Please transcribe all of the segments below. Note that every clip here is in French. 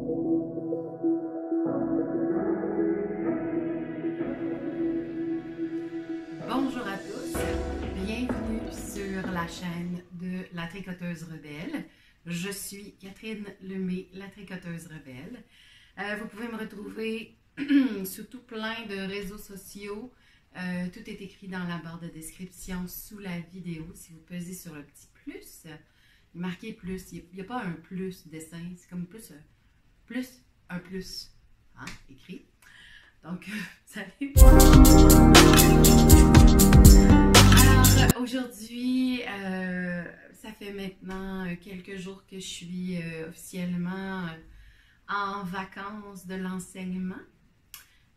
Bonjour à tous, bienvenue sur la chaîne de La Tricoteuse Rebelle. Je suis Catherine Lemay, La Tricoteuse Rebelle. Vous pouvez me retrouver sur tout plein de réseaux sociaux. Tout est écrit dans la barre de description sous la vidéo. Si vous pesez sur le petit plus, il est marqué plus. Il n'y a pas un plus dessin, c'est comme plus un plus, hein, écrit. Donc, salut! Alors, aujourd'hui, ça fait maintenant quelques jours que je suis officiellement en vacances de l'enseignement.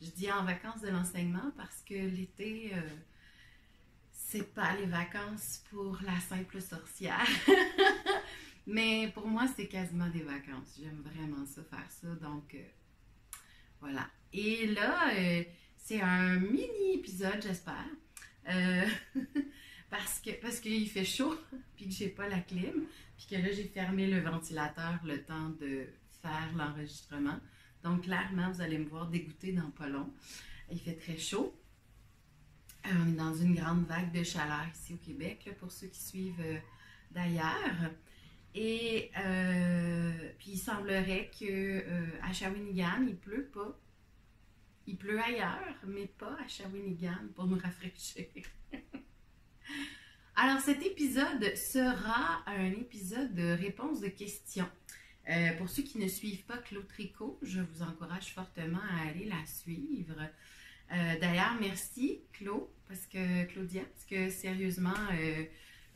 Je dis en vacances de l'enseignement parce que l'été, c'est pas les vacances pour la simple sorcière. Mais pour moi, c'est quasiment des vacances. J'aime vraiment ça, faire ça. Donc, voilà. Et là, c'est un mini-épisode, j'espère. Parce qu'il fait chaud, puis que j'ai pas la clim, puis que là, j'ai fermé le ventilateur le temps de faire l'enregistrement. Donc, clairement, vous allez me voir dégoûtée dans pas long. Il fait très chaud. On est dans une grande vague de chaleur ici au Québec, là, pour ceux qui suivent d'ailleurs. Et puis, il semblerait qu'à Shawinigan, il pleut pas. Il pleut ailleurs, mais pas à Shawinigan pour nous rafraîchir. Alors, cet épisode sera un épisode de réponse de questions. Pour ceux qui ne suivent pas Claude Tricot, je vous encourage fortement à aller la suivre. D'ailleurs, merci Claudia, parce que sérieusement,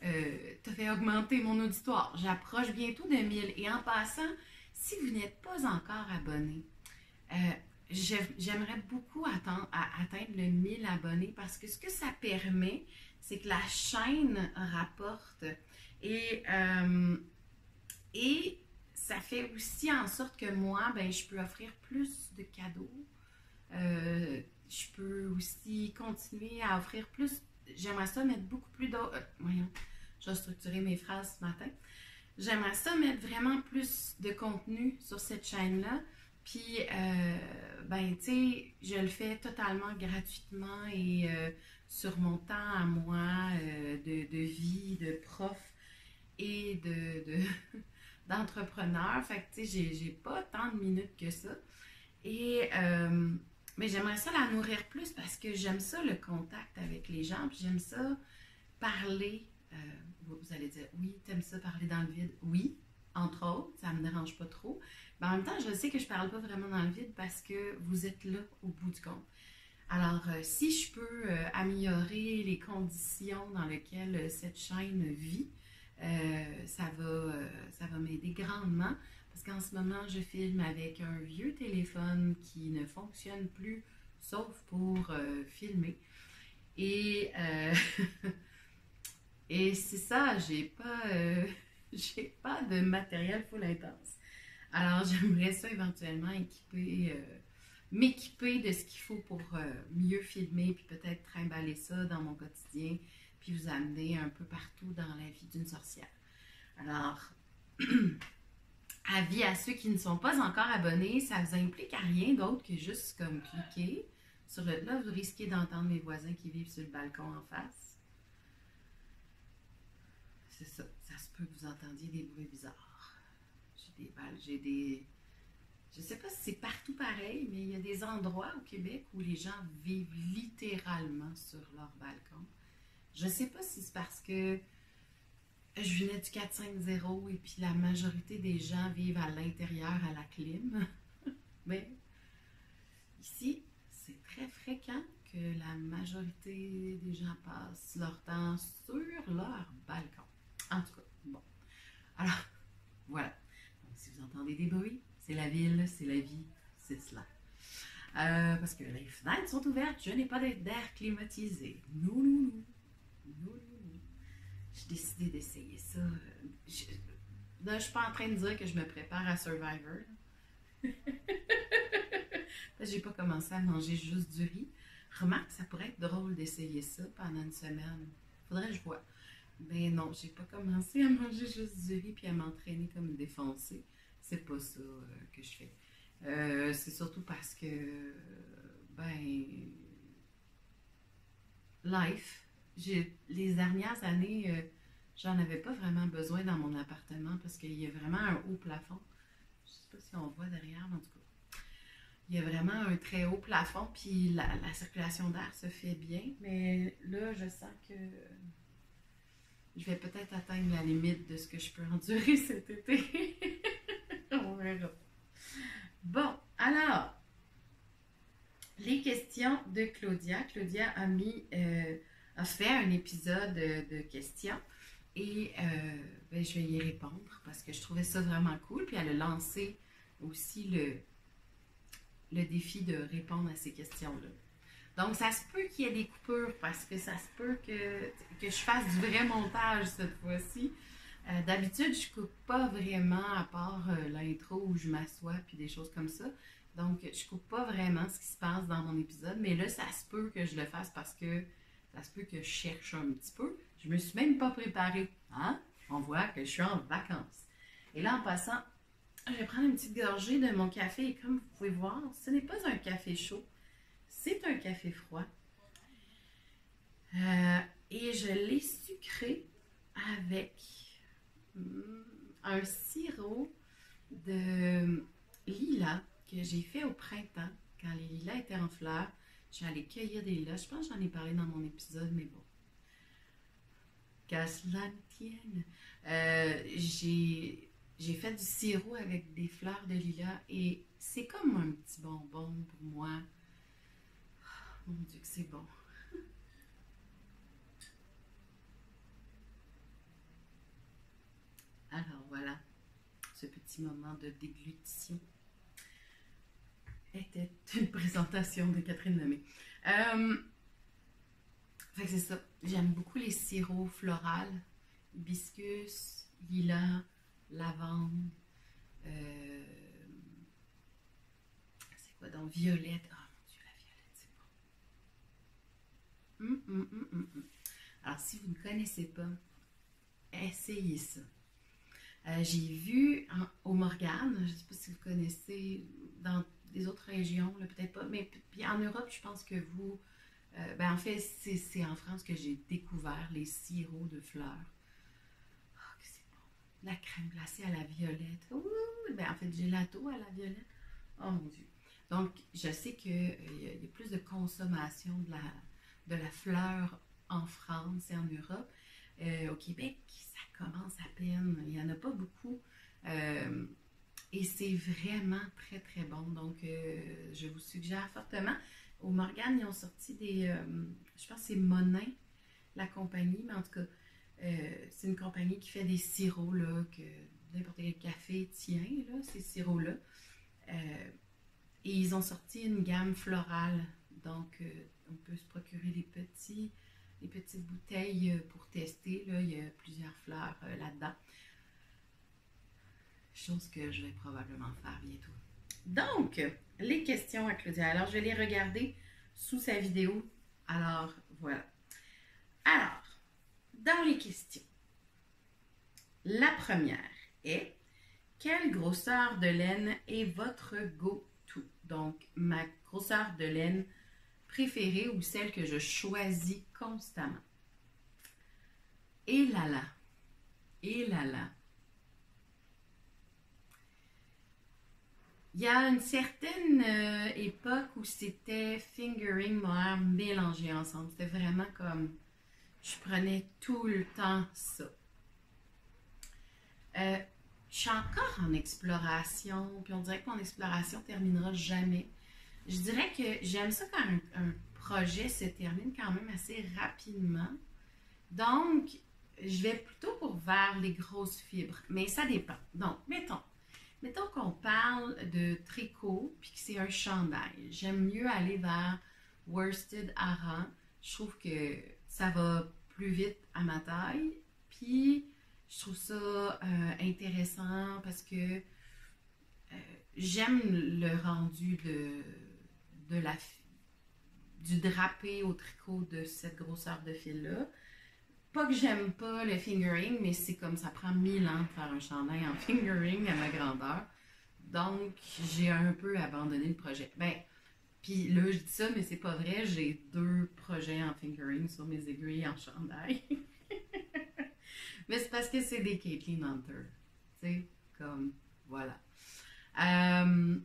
t'as fait augmenter mon auditoire. J'approche bientôt de 1000. Et en passant, si vous n'êtes pas encore abonné, j'aimerais beaucoup atteindre le 1000 abonnés parce que ce que ça permet, c'est que la chaîne rapporte et ça fait aussi en sorte que moi, ben, je peux offrir plus de cadeaux. Je peux aussi continuer à offrir plus. J'aimerais ça mettre beaucoup plus d'autres. Voyons, je vais structurer mes phrases ce matin. J'aimerais ça mettre vraiment plus de contenu sur cette chaîne-là. Puis, ben, tu sais, je le fais totalement gratuitement et sur mon temps à moi de vie, de prof et d'entrepreneur. Fait que, tu sais, j'ai pas tant de minutes que ça. Et, mais j'aimerais ça la nourrir plus parce que j'aime ça, le contact avec les gens. Puis j'aime ça parler. Vous allez dire, oui, t'aimes ça parler dans le vide? Oui, entre autres, ça me dérange pas trop. Mais en même temps, je sais que je parle pas vraiment dans le vide parce que vous êtes là au bout du compte. Alors, si je peux améliorer les conditions dans lesquelles cette chaîne vit, ça va m'aider grandement. Parce qu'en ce moment, je filme avec un vieux téléphone qui ne fonctionne plus, sauf pour filmer. Et, et c'est ça, j'ai pas de matériel full intense. Alors, j'aimerais ça éventuellement m'équiper de ce qu'il faut pour mieux filmer, puis peut-être trimballer ça dans mon quotidien, puis vous amener un peu partout dans la vie d'une sorcière. Alors, avis à ceux qui ne sont pas encore abonnés, ça vous implique à rien d'autre que juste comme cliquer sur le... Là, vous risquez d'entendre mes voisins qui vivent sur le balcon en face. C'est ça, ça se peut que vous entendiez des bruits bizarres. J'ai des... Je sais pas si c'est partout pareil, mais il y a des endroits au Québec où les gens vivent littéralement sur leur balcon. Je sais pas si c'est parce que je venais du 450 et puis la majorité des gens vivent à l'intérieur à la clim. Mais ici, c'est très fréquent que la majorité des gens passent leur temps sur leur balcon. En tout cas, bon. Alors, voilà. Donc, si vous entendez des bruits, c'est la ville, c'est la vie, c'est cela. Parce que les fenêtres sont ouvertes, je n'ai pas d'air climatisé. Non. J'ai décidé d'essayer ça. Là, je ne suis pas en train de dire que je me prépare à Survivor. Parce que j'ai pas commencé à manger juste du riz. Remarque, ça pourrait être drôle d'essayer ça pendant une semaine. Faudrait que je vois. Mais non, j'ai pas commencé à manger juste du riz puis à m'entraîner comme une défoncée. c'est pas ça que je fais. C'est surtout parce que, ben, life, les dernières années, j'en avais pas vraiment besoin dans mon appartement parce qu'il y a vraiment un haut plafond. Je sais pas si on voit derrière, mais en tout cas. Il y a vraiment un très haut plafond, puis la circulation d'air se fait bien, mais là, je sens que je vais peut-être atteindre la limite de ce que je peux endurer cet été. On verra. Bon, alors, les questions de Claudia. Claudia a fait un épisode de questions et ben, je vais y répondre parce que je trouvais ça vraiment cool. Puis elle a lancé aussi le défi de répondre à ces questions-là. Donc, ça se peut qu'il y ait des coupures parce que ça se peut que je fasse du vrai montage cette fois-ci. D'habitude, je coupe pas vraiment à part l'intro où je m'assois puis des choses comme ça. Donc, je coupe pas vraiment ce qui se passe dans mon épisode, mais là, ça se peut que je le fasse parce que ça se peut que je cherche un petit peu. Je me suis même pas préparée. Hein? On voit que je suis en vacances. Et là, en passant, je vais prendre une petite gorgée de mon café et comme vous pouvez voir, ce n'est pas un café chaud, c'est un café froid. Et je l'ai sucré avec un sirop de lilas que j'ai fait au printemps, quand les lilas étaient en fleurs. Je suis allée cueillir des lilas. Je pense que j'en ai parlé dans mon épisode, mais bon. Qu'à cela ne tienne. J'ai fait du sirop avec des fleurs de lilas et c'est comme un petit bonbon pour moi. Oh, mon Dieu que c'est bon. Alors voilà, ce petit moment de déglutition était une présentation de Catherine Lemay. Fait que c'est ça. J'aime beaucoup les sirops floraux, hibiscus, lilas, lavande. C'est quoi donc? Violette. Oh mon Dieu, la violette, c'est bon. Alors, si vous ne connaissez pas, essayez ça. J'ai vu au Morgane, je ne sais pas si vous connaissez dans des autres régions, peut-être pas, mais puis en Europe, je pense que vous... ben en fait, c'est en France que j'ai découvert les sirops de fleurs. Oh, que c'est bon. La crème glacée à la violette. Ouh, ben en fait, gelato à la violette. Oh mon Dieu. Donc, je sais qu'il y a plus de consommation de la fleur en France et en Europe. Au Québec, ça commence à peine. Il n'y en a pas beaucoup. Et c'est vraiment très, très bon. Donc, je vous suggère fortement. Au Morgane, ils ont sorti des... je pense que c'est Monin, la compagnie. Mais en tout cas, c'est une compagnie qui fait des sirops, là, que n'importe quel café tient, là, ces sirops-là. Et ils ont sorti une gamme florale. Donc, on peut se procurer des petites bouteilles pour tester. Là, il y a plusieurs fleurs là-dedans. Chose que je vais probablement faire bientôt. Donc, les questions à Claudia. Alors, je vais les regarder sous sa vidéo. Alors, voilà. Alors, dans les questions, la première est: quelle grosseur de laine est votre go-to? Donc, ma grosseur de laine préférée ou celle que je choisis constamment. Et là là. Et là là. Il y a une certaine époque où c'était fingering mohair mélangé ensemble. C'était vraiment comme... Je prenais tout le temps ça. Je suis encore en exploration, puis on dirait que mon exploration ne terminera jamais. Je dirais que j'aime ça quand un projet se termine quand même assez rapidement. Donc, je vais plutôt vers les grosses fibres, mais ça dépend. Donc, mettons qu'on parle de tricot, puis que c'est un chandail. J'aime mieux aller vers worsted Aran. Je trouve que ça va plus vite à ma taille. Puis, je trouve ça intéressant parce que j'aime le rendu du drapé au tricot de cette grosseur de fil-là. Pas que j'aime pas le fingering, mais c'est comme ça prend 1000 ans de faire un chandail en fingering à ma grandeur. Donc, j'ai un peu abandonné le projet. Ben, puis là, je dis ça, mais c'est pas vrai. J'ai 2 projets en fingering sur mes aiguilles en chandail. Mais c'est parce que c'est des Caitlin Hunter. Tu sais, comme, voilà. Euh,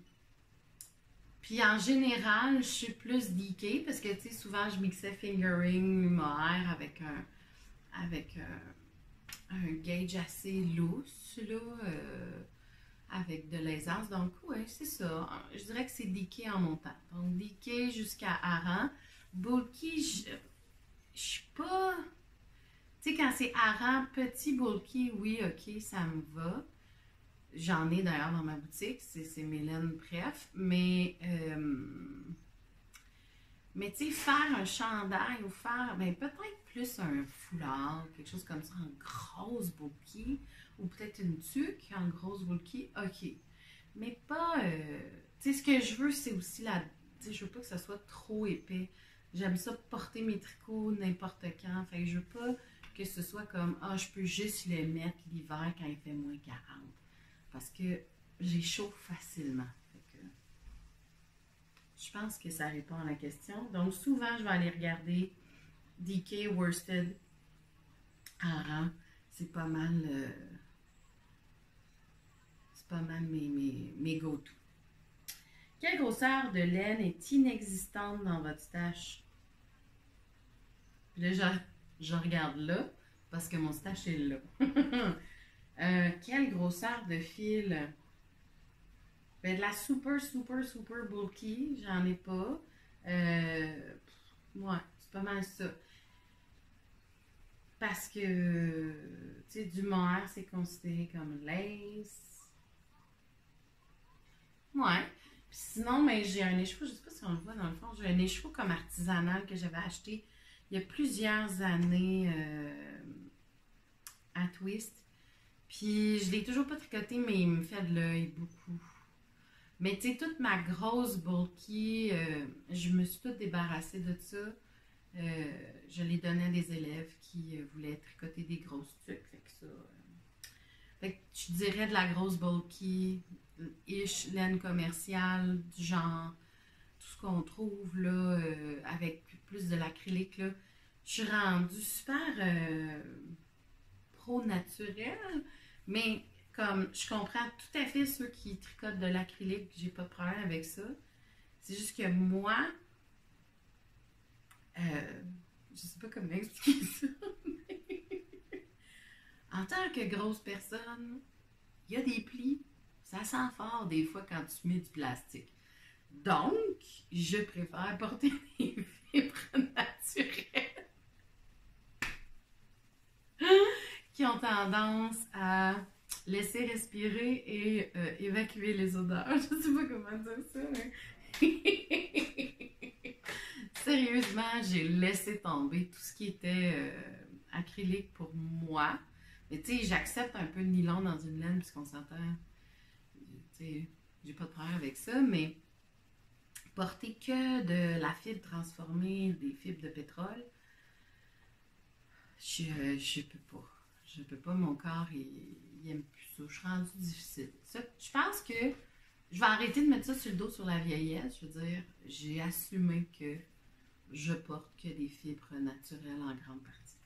Puis en général, je suis plus DK parce que, tu sais, souvent, je mixais fingering, mohair avec un gauge assez lousse, là, avec de l'aisance. Donc, ouais, c'est ça. Je dirais que c'est DK en montant. Donc, DK jusqu'à Aran. Bulky, je suis pas. Tu sais, quand c'est Aran, petit bulky, oui, ok, ça me va. J'en ai d'ailleurs dans ma boutique, c'est Mélène Bref, mais tu sais, faire un chandail ou faire, ben peut-être plus un foulard, quelque chose comme ça, en grosse bulky, ou peut-être une tuque en grosse bulky, ok. Mais pas, tu sais, ce que je veux, c'est aussi tu sais, je veux pas que ça soit trop épais. J'aime ça porter mes tricots n'importe quand, fait que je veux pas que ce soit comme, ah, je peux juste les mettre l'hiver quand il fait -40. Parce que j'ai chaud facilement. Fait que je pense que ça répond à la question. Donc, souvent, je vais aller regarder DK Worsted Aran. C'est pas mal, mes go-to. Quelle grosseur de laine est inexistante dans votre stash? Puis là, je regarde là, parce que mon stash est là. Quelle grosseur de fil? Ben, de la super, super, super bulky, j'en ai pas. Ouais, c'est pas mal ça. Parce que, tu sais, du mohair, c'est considéré comme lace. Ouais. Puis sinon, ben, j'ai un écheveau, je sais pas si on le voit dans le fond, j'ai un écheveau comme artisanal que j'avais acheté il y a plusieurs années à Twist. Puis je l'ai toujours pas tricoté, mais il me fait de l'œil beaucoup. Mais tu sais, toute ma grosse bulky, je me suis toute débarrassée de ça. Je les donnais à des élèves qui voulaient tricoter des grosses tuques. Fait que ça. Fait que je dirais de la grosse bulky, ish, laine commerciale, du genre, tout ce qu'on trouve là, avec plus de l'acrylique là. Je suis rendue super pro-naturel, mais comme je comprends tout à fait ceux qui tricotent de l'acrylique, j'ai pas de problème avec ça. C'est juste que moi, euh, je sais pas comment expliquer ça. En tant que grosse personne, il y a des plis. Ça sent fort des fois quand tu mets du plastique. Donc, je préfère porter des fibres naturelles qui ont tendance à laisser respirer et évacuer les odeurs. Je ne sais pas comment dire ça, mais... Sérieusement, j'ai laissé tomber tout ce qui était acrylique pour moi. Mais tu sais, j'accepte un peu de nylon dans une laine puisqu'on s'entend. Tu sais, j'ai pas de problème avec ça, mais porter que de la fibre transformée, des fibres de pétrole, je peux pas. Je peux pas, mon corps, il aime plus ça. Je suis rendue difficile. Ça, je pense que je vais arrêter de mettre ça sur le dos sur la vieillesse. Je veux dire, j'ai assumé que je porte que des fibres naturelles en grande partie.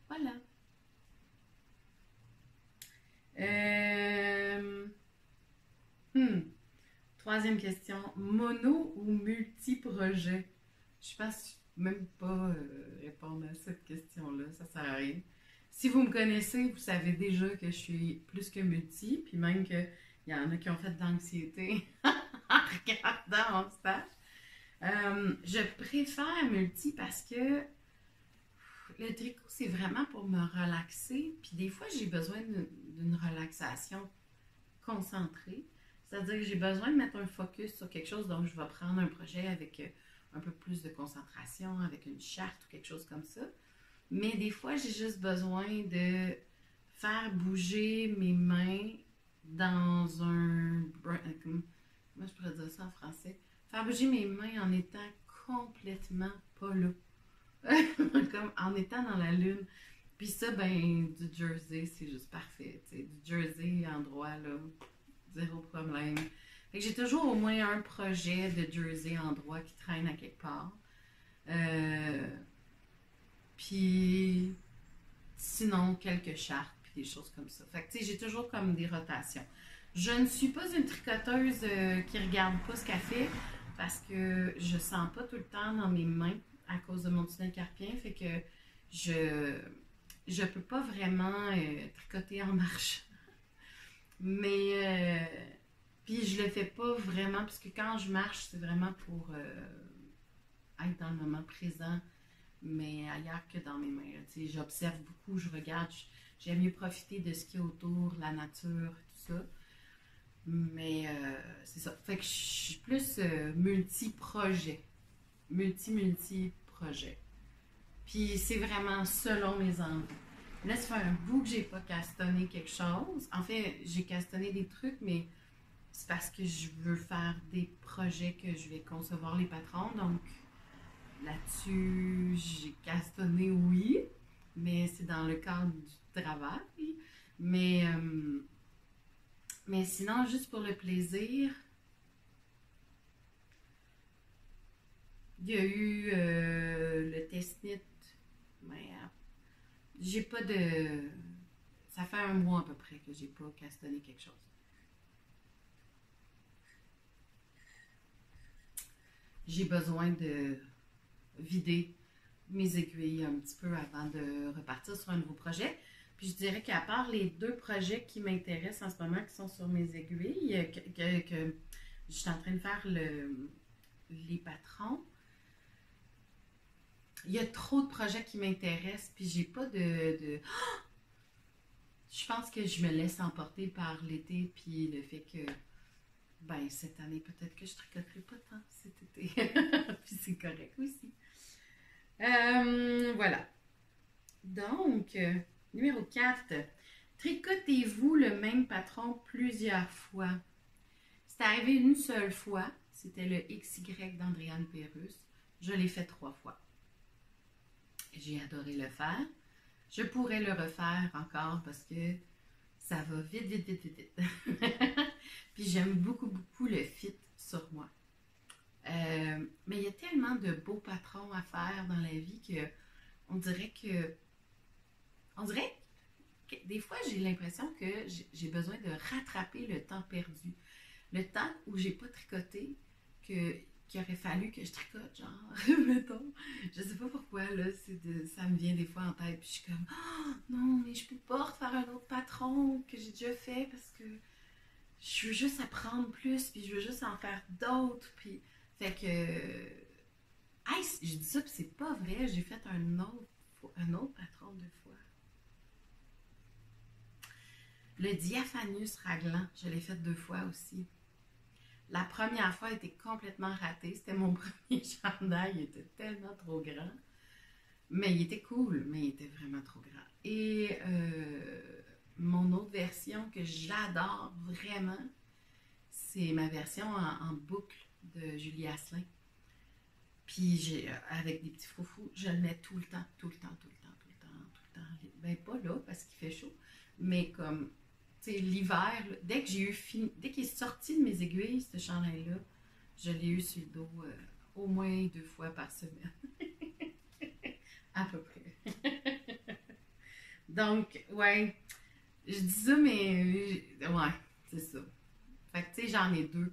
Voilà. Euh, hmm. Troisième question. Mono ou multi-projet? Je pense même pas répondre à cette question-là. Ça sert à rien. Si vous me connaissez, vous savez déjà que je suis plus que multi, puis même qu'il y en a qui ont fait de l'anxiété en regardant mon stage. Je préfère multi parce que le tricot, c'est vraiment pour me relaxer. Puis des fois, j'ai besoin d'une relaxation concentrée. C'est-à-dire que j'ai besoin de mettre un focus sur quelque chose, donc je vais prendre un projet avec un peu plus de concentration, avec une charte ou quelque chose comme ça. Mais des fois, j'ai juste besoin de faire bouger mes mains dans un... Comment je pourrais dire ça en français? Faire bouger mes mains en étant complètement pas là. Comme en étant dans la lune. Puis ça, ben, du jersey, c'est juste parfait. T'sais. Du jersey en droit, là, zéro problème. Fait que j'ai toujours au moins un projet de jersey en droit qui traîne à quelque part. Puis sinon, quelques chartes puis des choses comme ça. Fait que tu sais, j'ai toujours comme des rotations. Je ne suis pas une tricoteuse qui regarde pas ce qu'elle fait parce que je sens pas tout le temps dans mes mains à cause de mon tunnel carpien. Fait que je peux pas vraiment tricoter en marche. Mais puis je le fais pas vraiment parce que quand je marche, c'est vraiment pour être dans le moment présent, mais ailleurs que dans mes mains. J'observe beaucoup, je regarde, j'aime mieux profiter de ce qu'il y a autour, la nature, tout ça. Mais c'est ça. Fait que je suis plus multi-projet. Multi-projet. Puis c'est vraiment selon mes envies. Là, ça fait un bout que j'ai pas castonné quelque chose. En fait, j'ai castonné des trucs, mais c'est parce que je veux faire des projets que je vais concevoir les patrons. Donc, là-dessus, j'ai castonné, oui, mais c'est dans le cadre du travail. Mais sinon, juste pour le plaisir, il y a eu le test-knit, mais j'ai pas de... Ça fait un mois à peu près que j'ai pas castonné quelque chose. J'ai besoin de vider mes aiguilles un petit peu avant de repartir sur un nouveau projet. Puis je dirais qu'à part les 2 projets qui m'intéressent en ce moment, qui sont sur mes aiguilles, que je suis en train de faire les patrons, il y a trop de projets qui m'intéressent, puis j'ai pas de... Je pense que je me laisse emporter par l'été, puis le fait que, ben, cette année, peut-être que je tricoterai pas tant cet été. Puis c'est correct aussi. Voilà. Donc, numéro 4. Tricotez-vous le même patron plusieurs fois? C'est arrivé une seule fois. C'était le XY d'Andréane Pérusse. Je l'ai fait 3 fois. J'ai adoré le faire. Je pourrais le refaire encore parce que ça va vite, vite, vite, vite, vite. Puis j'aime beaucoup, beaucoup le fit sur moi. Mais il y a tellement de beaux patrons à faire dans la vie que on dirait que des fois j'ai l'impression que j'ai besoin de rattraper le temps perdu. Le temps où j'ai pas tricoté, qu'il aurait fallu que je tricote, genre, mettons. Je sais pas pourquoi, là, ça me vient des fois en tête, puis je suis comme, oh, non, mais je peux pas refaire un autre patron que j'ai déjà fait parce que je veux juste apprendre plus, puis je veux juste en faire d'autres, puis fait que, hey, je dis ça, puis c'est pas vrai, j'ai fait un autre patron 2 fois. Le diaphanus raglan, je l'ai fait 2 fois aussi. La première fois était complètement ratée. C'était mon premier chandail. Il était tellement trop grand. Mais il était cool, mais il était vraiment trop grand. Et mon autre version que j'adore vraiment, c'est ma version en boucle de Julie Asselin. Puis avec des petits froufrous, je le mets tout le temps, tout le temps, tout le temps, tout le temps, tout le temps. Ben pas là parce qu'il fait chaud, mais comme l'hiver, dès qu'il est sorti de mes aiguilles, ce chandail-là, je l'ai eu sur le dos au moins 2 fois par semaine. À peu près. Donc, ouais, je dis ça, mais ouais, c'est ça. Fait que, tu sais, j'en ai 2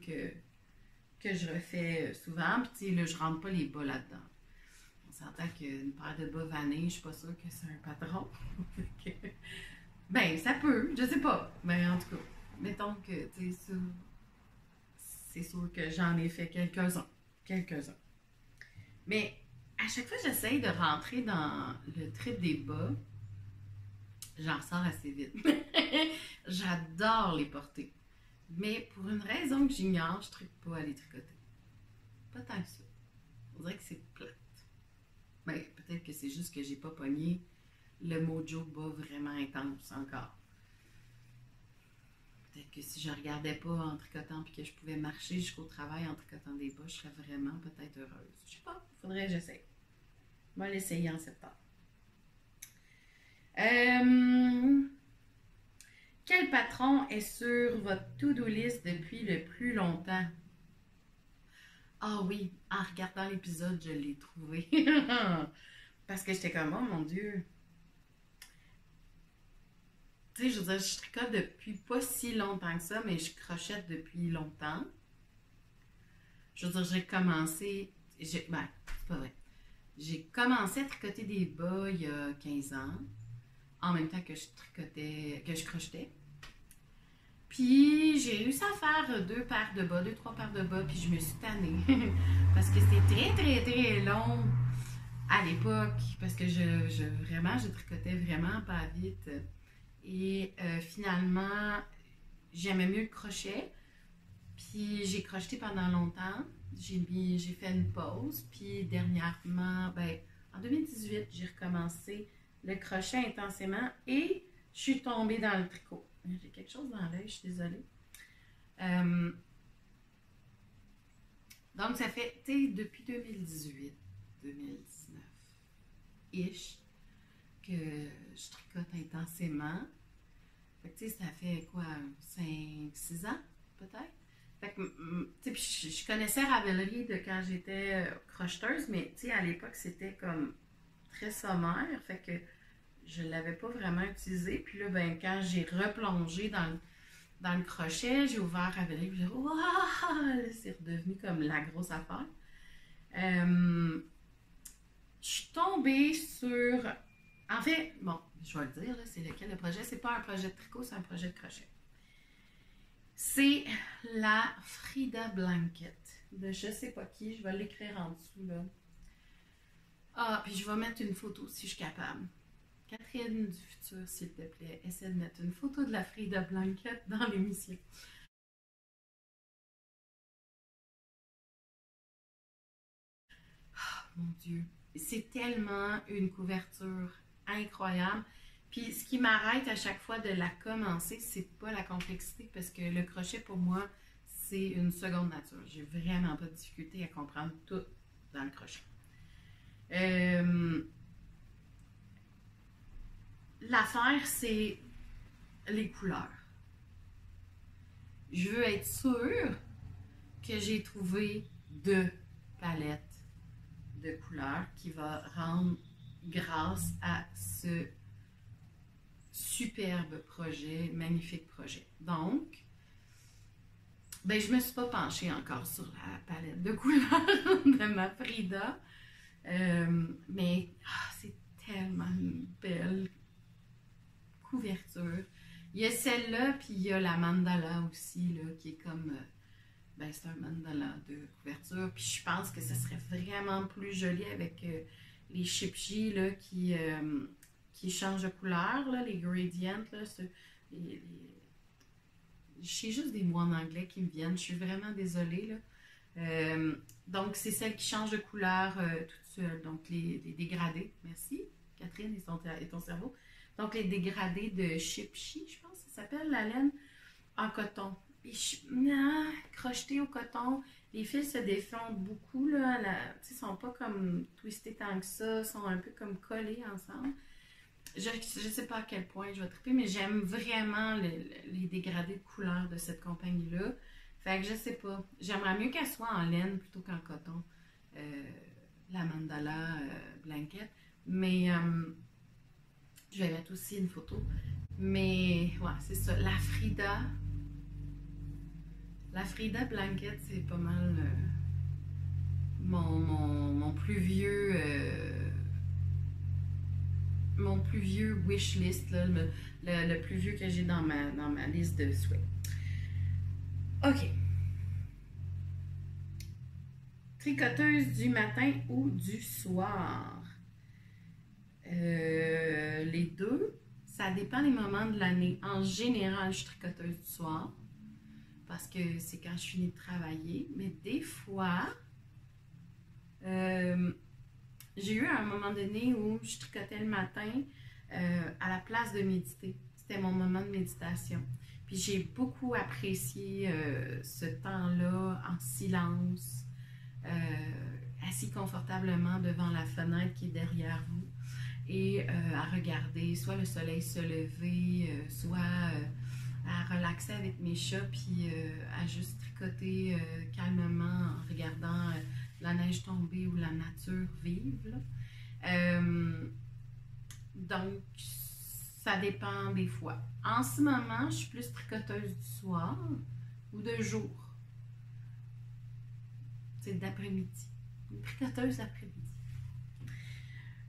que je refais souvent, puis tu sais, là, je rentre pas les bas là-dedans. On s'entend qu'une paire de bas vannés, je suis pas sûre que c'est un patron. Ben, ça peut, je sais pas. Mais en tout cas, mettons que, tu sais, ça, c'est sûr que j'en ai fait quelques-uns. Quelques-uns. Mais à chaque fois que j'essaye de rentrer dans le trip des bas, j'en sors assez vite. J'adore les porter. Mais pour une raison que j'ignore, je ne tripe pas à les tricoter. Pas tant que ça. On dirait que c'est plate. Ben, peut-être que c'est juste que j'ai pas pogné le mojo bas vraiment intense encore. Peut-être que si je regardais pas en tricotant puis que je pouvais marcher jusqu'au travail en tricotant des bas, je serais vraiment peut-être heureuse. Je sais pas, il faudrait que j'essaye. Je vais l'essayer en septembre. Quel patron est sur votre to-do list depuis le plus longtemps? Ah oui, en regardant l'épisode, je l'ai trouvé. Parce que j'étais comme, oh mon Dieu. Tu sais, je veux dire, je tricote depuis pas si longtemps que ça, mais je crochette depuis longtemps. Je veux dire, j'ai commencé. Ben, c'est pas vrai. J'ai commencé à tricoter des bas il y a 15 ans, en même temps que je tricotais, que je crochetais. Puis j'ai réussi à faire 2 paires de bas, 2, 3 paires de bas, puis je me suis tannée. Parce que c'était très, très, très long à l'époque. Parce que je tricotais vraiment pas vite. Et finalement, j'aimais mieux le crochet. Puis j'ai crocheté pendant longtemps. J'ai fait une pause. Puis dernièrement, ben, en 2018, j'ai recommencé le crochet intensément et je suis tombée dans le tricot. J'ai quelque chose dans l'œil, je suis désolée. Euh, donc, ça fait, tu sais, depuis 2018, 2019-ish, que je tricote intensément. Fait que, tu sais, ça fait quoi, 5, 6 ans, peut-être? Fait que, tu sais, je connaissais Ravelry de quand j'étais crocheteuse, mais, tu sais, à l'époque, c'était comme très sommaire. Fait que je ne l'avais pas vraiment utilisé. Puis là, ben, quand j'ai replongé dans le crochet, j'ai ouvert Ravelry, puis j'ai dit, waouh, c'est redevenu comme la grosse affaire. Je suis tombée sur. En fait, bon, je vais le dire, c'est lequel le projet. C'est pas un projet de tricot, c'est un projet de crochet. C'est la Frida Blanket de je sais pas qui. Je vais l'écrire en dessous, là. Ah, puis je vais mettre une photo si je suis capable. Catherine du futur, s'il te plaît, essaie de mettre une photo de la Frida Blanket dans l'émission. Mon Dieu, c'est tellement une couverture incroyable. Puis ce qui m'arrête à chaque fois de la commencer, c'est pas la complexité, parce que le crochet pour moi, c'est une seconde nature. J'ai vraiment pas de difficulté à comprendre tout dans le crochet. L'affaire, c'est les couleurs. Je veux être sûre que j'ai trouvé 2 palettes de couleurs qui va rendre grâce à ce superbe projet, magnifique projet. Donc, ben, je me suis pas penchée encore sur la palette de couleurs de ma Frida, mais c'est tellement une belle couverture. Il y a celle-là, puis il y a la mandala aussi, là, qui est comme ben, c'est un mandala de couverture. Puis je pense que ce serait vraiment plus joli avec les shipji là, qui changent de couleur, là, les gradients. Là, j'ai juste des mots en anglais qui me viennent. Je suis vraiment désolée. Là. Donc, c'est celle qui change de couleur toute seule. Donc, les dégradés. Merci, Catherine, et ton cerveau. Donc, les dégradés de shipji, je pense que ça s'appelle la laine en coton. Crocheté au coton, les fils se défont beaucoup, là, ils sont pas comme twistés tant que ça, sont un peu comme collés ensemble. Je sais pas à quel point je vais triper, mais j'aime vraiment les dégradés de couleurs de cette compagnie-là. Fait que je sais pas, j'aimerais mieux qu'elle soit en laine plutôt qu'en coton, la mandala blanket, mais je vais mettre aussi une photo. Mais ouais, c'est ça, la Frida Blanket, c'est pas mal mon plus vieux wish list, là, le plus vieux que j'ai dans ma liste de souhaits. OK. Tricoteuse du matin ou du soir? Les deux, ça dépend des moments de l'année. En général, je suis tricoteuse du soir, parce que c'est quand je finis de travailler. Mais des fois, j'ai eu un moment donné où je tricotais le matin à la place de méditer. C'était mon moment de méditation. Puis j'ai beaucoup apprécié ce temps-là en silence, assis confortablement devant la fenêtre qui est derrière vous et à regarder soit le soleil se lever, soit à relaxer avec mes chats, puis à juste tricoter calmement en regardant la neige tomber ou la nature vivre. Là. Donc, ça dépend des fois. En ce moment, je suis plus tricoteuse du soir ou de jour. C'est d'après-midi. Une tricoteuse d'après-midi.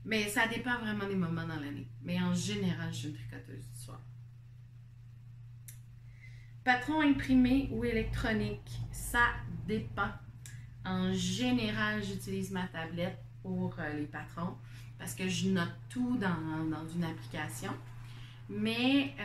Mais ça dépend vraiment des moments dans l'année. Mais en général, je suis une tricoteuse du soir. Patron imprimé ou électronique, ça dépend. En général, j'utilise ma tablette pour les patrons parce que je note tout dans une application. Mais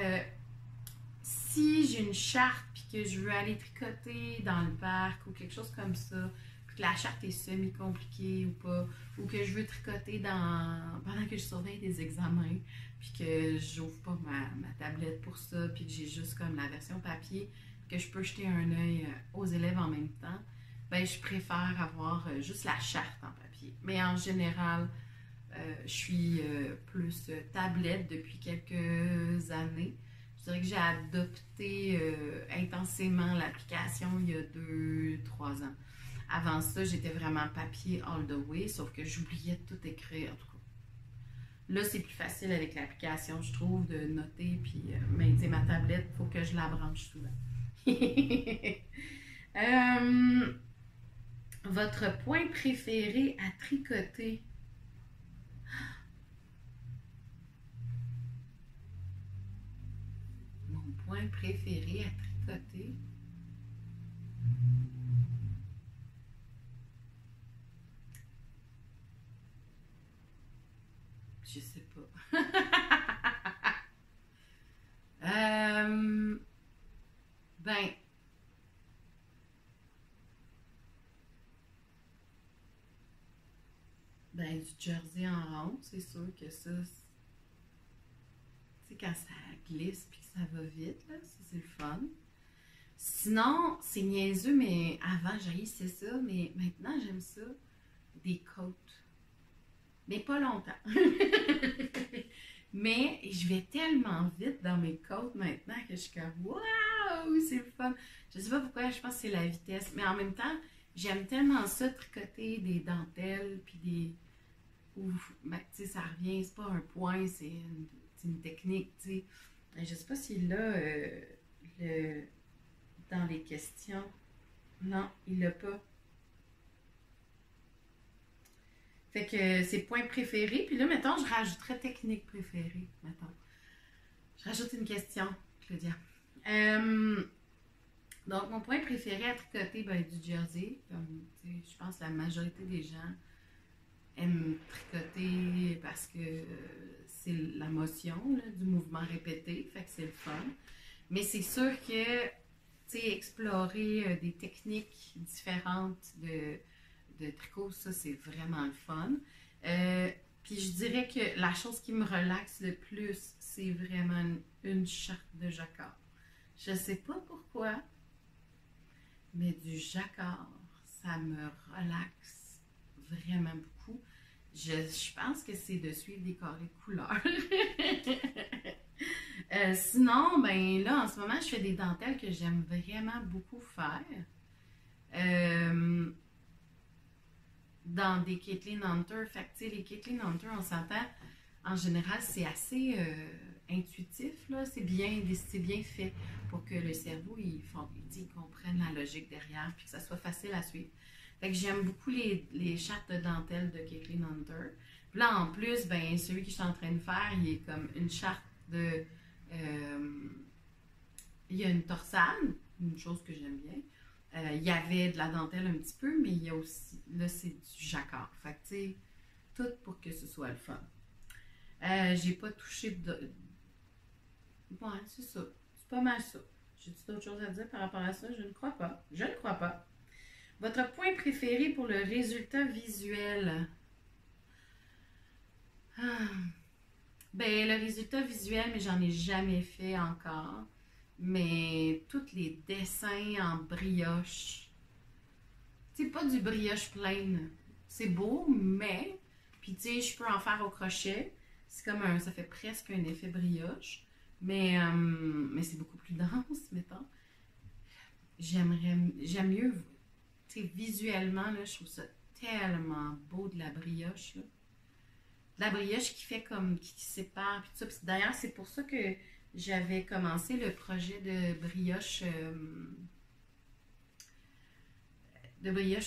si j'ai une charte et que je veux aller tricoter dans le parc ou quelque chose comme ça, puis que la charte est semi-compliquée ou pas, ou que je veux tricoter pendant que je surveille des examens, puis que j'ouvre pas ma tablette pour ça, puis que j'ai juste comme la version papier, que je peux jeter un œil aux élèves en même temps, ben je préfère avoir juste la charte en papier. Mais en général, je suis plus tablette depuis quelques années. Je dirais que j'ai adopté intensément l'application il y a 2-3 ans. Avant ça, j'étais vraiment papier all the way, sauf que j'oubliais de tout écrire en tout cas. Là, c'est plus facile avec l'application, je trouve, de noter, puis mais tu sais, ma tablette, il faut que je la branche souvent. Votre point préféré à tricoter? Mon point préféré à tricoter? Je sais pas. Ben, du jersey en rond, c'est sûr que ça, tu sais, quand ça glisse puis que ça va vite, là, ça c'est le fun. Sinon, c'est niaiseux, mais avant, j'haïssais ça, mais maintenant, j'aime ça. Des côtes. Mais pas longtemps. Mais je vais tellement vite dans mes côtes maintenant que je suis comme waouh, c'est le fun. Je sais pas pourquoi, je pense que c'est la vitesse. Mais en même temps, j'aime tellement ça, tricoter des dentelles, puis des. Ouf, ben, tu sais, ça revient, c'est pas un point, c'est une technique, tu sais. Je sais pas si là, dans les questions. Non, il l'a pas. Fait que c'est point préféré. Puis là, mettons, je rajouterais technique préférée. Mettons. Je rajoute une question, Claudia. Donc, mon point préféré à tricoter, ben, du jersey. Comme, je pense que la majorité des gens aiment tricoter parce que c'est la motion là, du mouvement répété. Fait que c'est le fun. Mais c'est sûr que, explorer des techniques différentes de tricot, ça, c'est vraiment le fun. Puis je dirais que la chose qui me relaxe le plus, c'est vraiment une charte de jacquard. Je sais pas pourquoi, mais du jacquard, ça me relaxe vraiment beaucoup. Je pense que c'est de suivre des carrés de couleurs. Sinon, ben là, en ce moment, je fais des dentelles que j'aime vraiment beaucoup faire. Dans des Caitlin Hunter. Fait que, tu sais, les Caitlin Hunter, on s'entend, en général, c'est assez intuitif, là. C'est bien fait pour que le cerveau, il comprenne la logique derrière, puis que ça soit facile à suivre. Fait que j'aime beaucoup les chartes de dentelle de Caitlin Hunter. Puis là, en plus, ben, celui que je suis en train de faire, il est comme une charte de... il y a une torsade, une chose que j'aime bien. Il y avait de la dentelle un petit peu, mais il y a aussi, là, c'est du jacquard. Fait que, tu sais, tout pour que ce soit le fun. J'ai pas touché de... Bon, c'est ça. C'est pas mal ça. J'ai-tu d'autres choses à dire par rapport à ça? Je ne crois pas. Je ne crois pas. Votre point préféré pour le résultat visuel? Ben, le résultat visuel, mais j'en ai jamais fait encore. Mais tous les dessins en brioche, c'est pas du brioche pleine. C'est beau, mais, puis tu sais, je peux en faire au crochet. C'est comme ça fait presque un effet brioche. Mais c'est beaucoup plus dense, mettons. J'aime mieux, tu sais, visuellement, là, je trouve ça tellement beau de la brioche, là. De la brioche qui fait comme, qui sépare, puis tout ça. Puis d'ailleurs, c'est pour ça que j'avais commencé le projet de brioche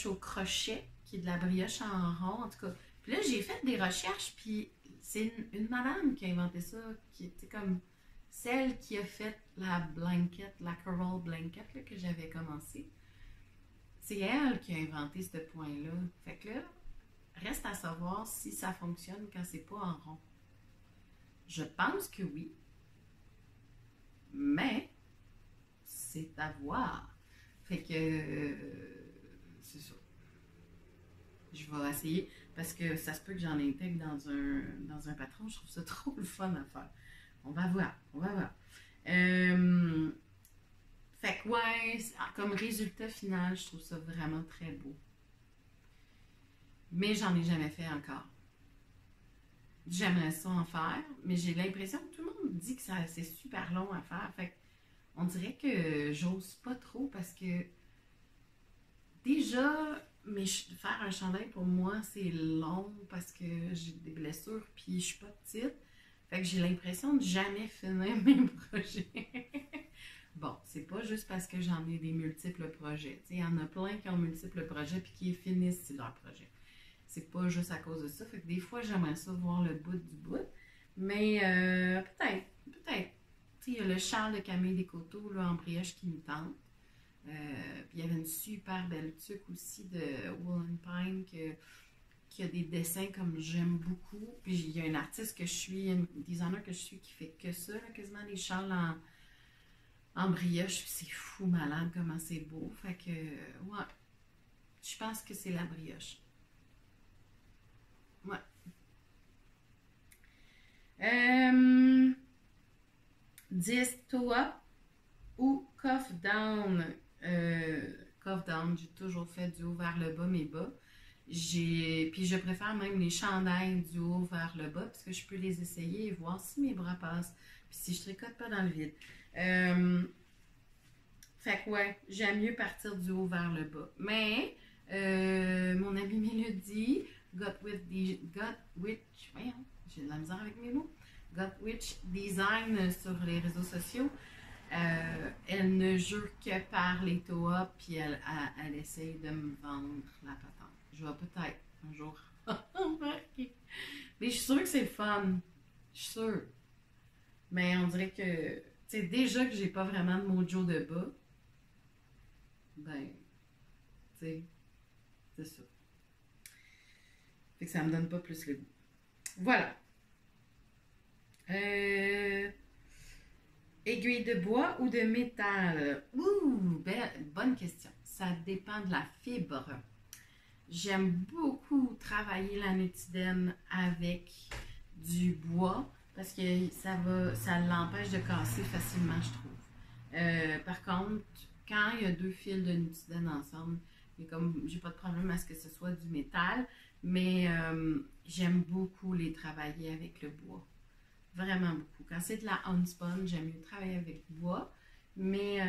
au crochet, qui est de la brioche en rond, en tout cas. Puis là, j'ai fait des recherches, puis c'est une madame qui a inventé ça, qui était comme celle qui a fait la blanket, la coral blanket là, que j'avais commencé. C'est elle qui a inventé ce point-là. Fait que là, reste à savoir si ça fonctionne quand c'est pas en rond. Je pense que oui, mais c'est à voir. Fait que c'est ça. Je vais essayer parce que ça se peut que j'en intègre dans un patron. Je trouve ça trop le fun à faire. On va voir, on va voir. Fait que ouais, comme résultat final, je trouve ça vraiment très beau. Mais j'en ai jamais fait encore. J'aimerais ça en faire, mais j'ai l'impression que tout le monde dit que c'est super long à faire. Fait on dirait que j'ose pas trop parce que déjà, faire un chandail pour moi, c'est long parce que j'ai des blessures puis je suis pas petite. Fait que j'ai l'impression de jamais finir mes projets. Bon, c'est pas juste parce que j'en ai des multiples projets. Il y en a plein qui ont multiples projets puis qui finissent leur projet. C'est pas juste à cause de ça. Fait que des fois, j'aimerais ça voir le bout du bout. Mais peut-être. Tu sais, il y a le châle de Camille Descoteaux là, en brioche qui me tente. Puis il y avait une super belle tuque aussi de Wool Pine qui a des dessins comme j'aime beaucoup. Puis il y a une artiste que je suis, une designer que je suis qui fait que ça, là, quasiment des châles en brioche. C'est fou malade comment c'est beau. Fait que, ouais, je pense que c'est la brioche. Ouais. Euh, 10 toe-up ou cuff down. Cuff down, j'ai toujours fait du haut vers le bas, mes bas. Puis je préfère même les chandails du haut vers le bas parce que je peux les essayer et voir si mes bras passent. Puis si je tricote pas dans le vide. Fait que ouais, j'aime mieux partir du haut vers le bas. Mais mon amie Mélodie, voyons, j'ai de la misère avec mes mots. Gotwitch Design sur les réseaux sociaux. Elle ne jure que par les toe-up, puis elle essaye de me vendre la patente. Je vais peut-être un jour embarquer. Mais je suis sûre que c'est le fun. Je suis sûre. Mais on dirait que, tu sais, déjà que j'ai pas vraiment de mojo de bas, ben, tu sais, c'est ça. Fait que ça me donne pas plus le goût. Voilà. Aiguille de bois ou de métal? Ouh, bonne question. Ça dépend de la fibre. J'aime beaucoup travailler la nutidène avec du bois parce que ça l'empêche de casser facilement, je trouve. Par contre, quand il y a deux fils de nutidène ensemble, j'ai pas de problème à ce que ce soit du métal, mais j'aime beaucoup les travailler avec le bois. Vraiment beaucoup. Quand c'est de la homespun, j'aime mieux travailler avec bois. Mais,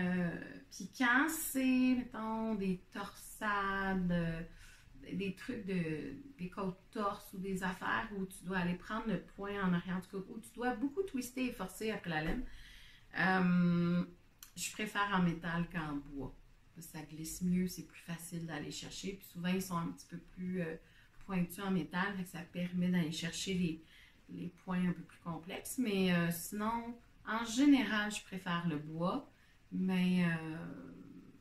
puis quand c'est, mettons, des torsades, des trucs des côtes torses ou des affaires où tu dois aller prendre le point en arrière, en tout cas, où tu dois beaucoup twister et forcer après la laine, je préfère en métal qu'en bois. Ça glisse mieux, c'est plus facile d'aller chercher. Puis souvent, ils sont un petit peu plus pointus en métal, fait que ça permet d'aller chercher les points un peu plus complexes. Mais sinon, en général, je préfère le bois. Mais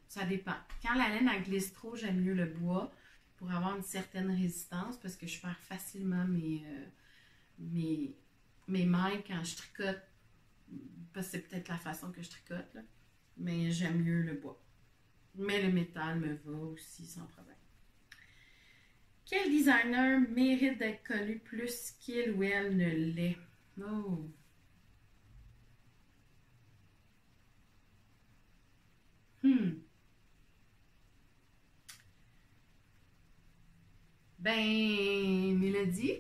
ça dépend. Quand la laine elle glisse trop, j'aime mieux le bois pour avoir une certaine résistance parce que je perds facilement mes mailles quand je tricote. Parce que c'est peut-être la façon que je tricote, là. Mais j'aime mieux le bois. Mais le métal me va aussi sans problème. Quel designer mérite d'être connu plus qu'il ou elle ne l'est? Oh! Ben, Mélodie.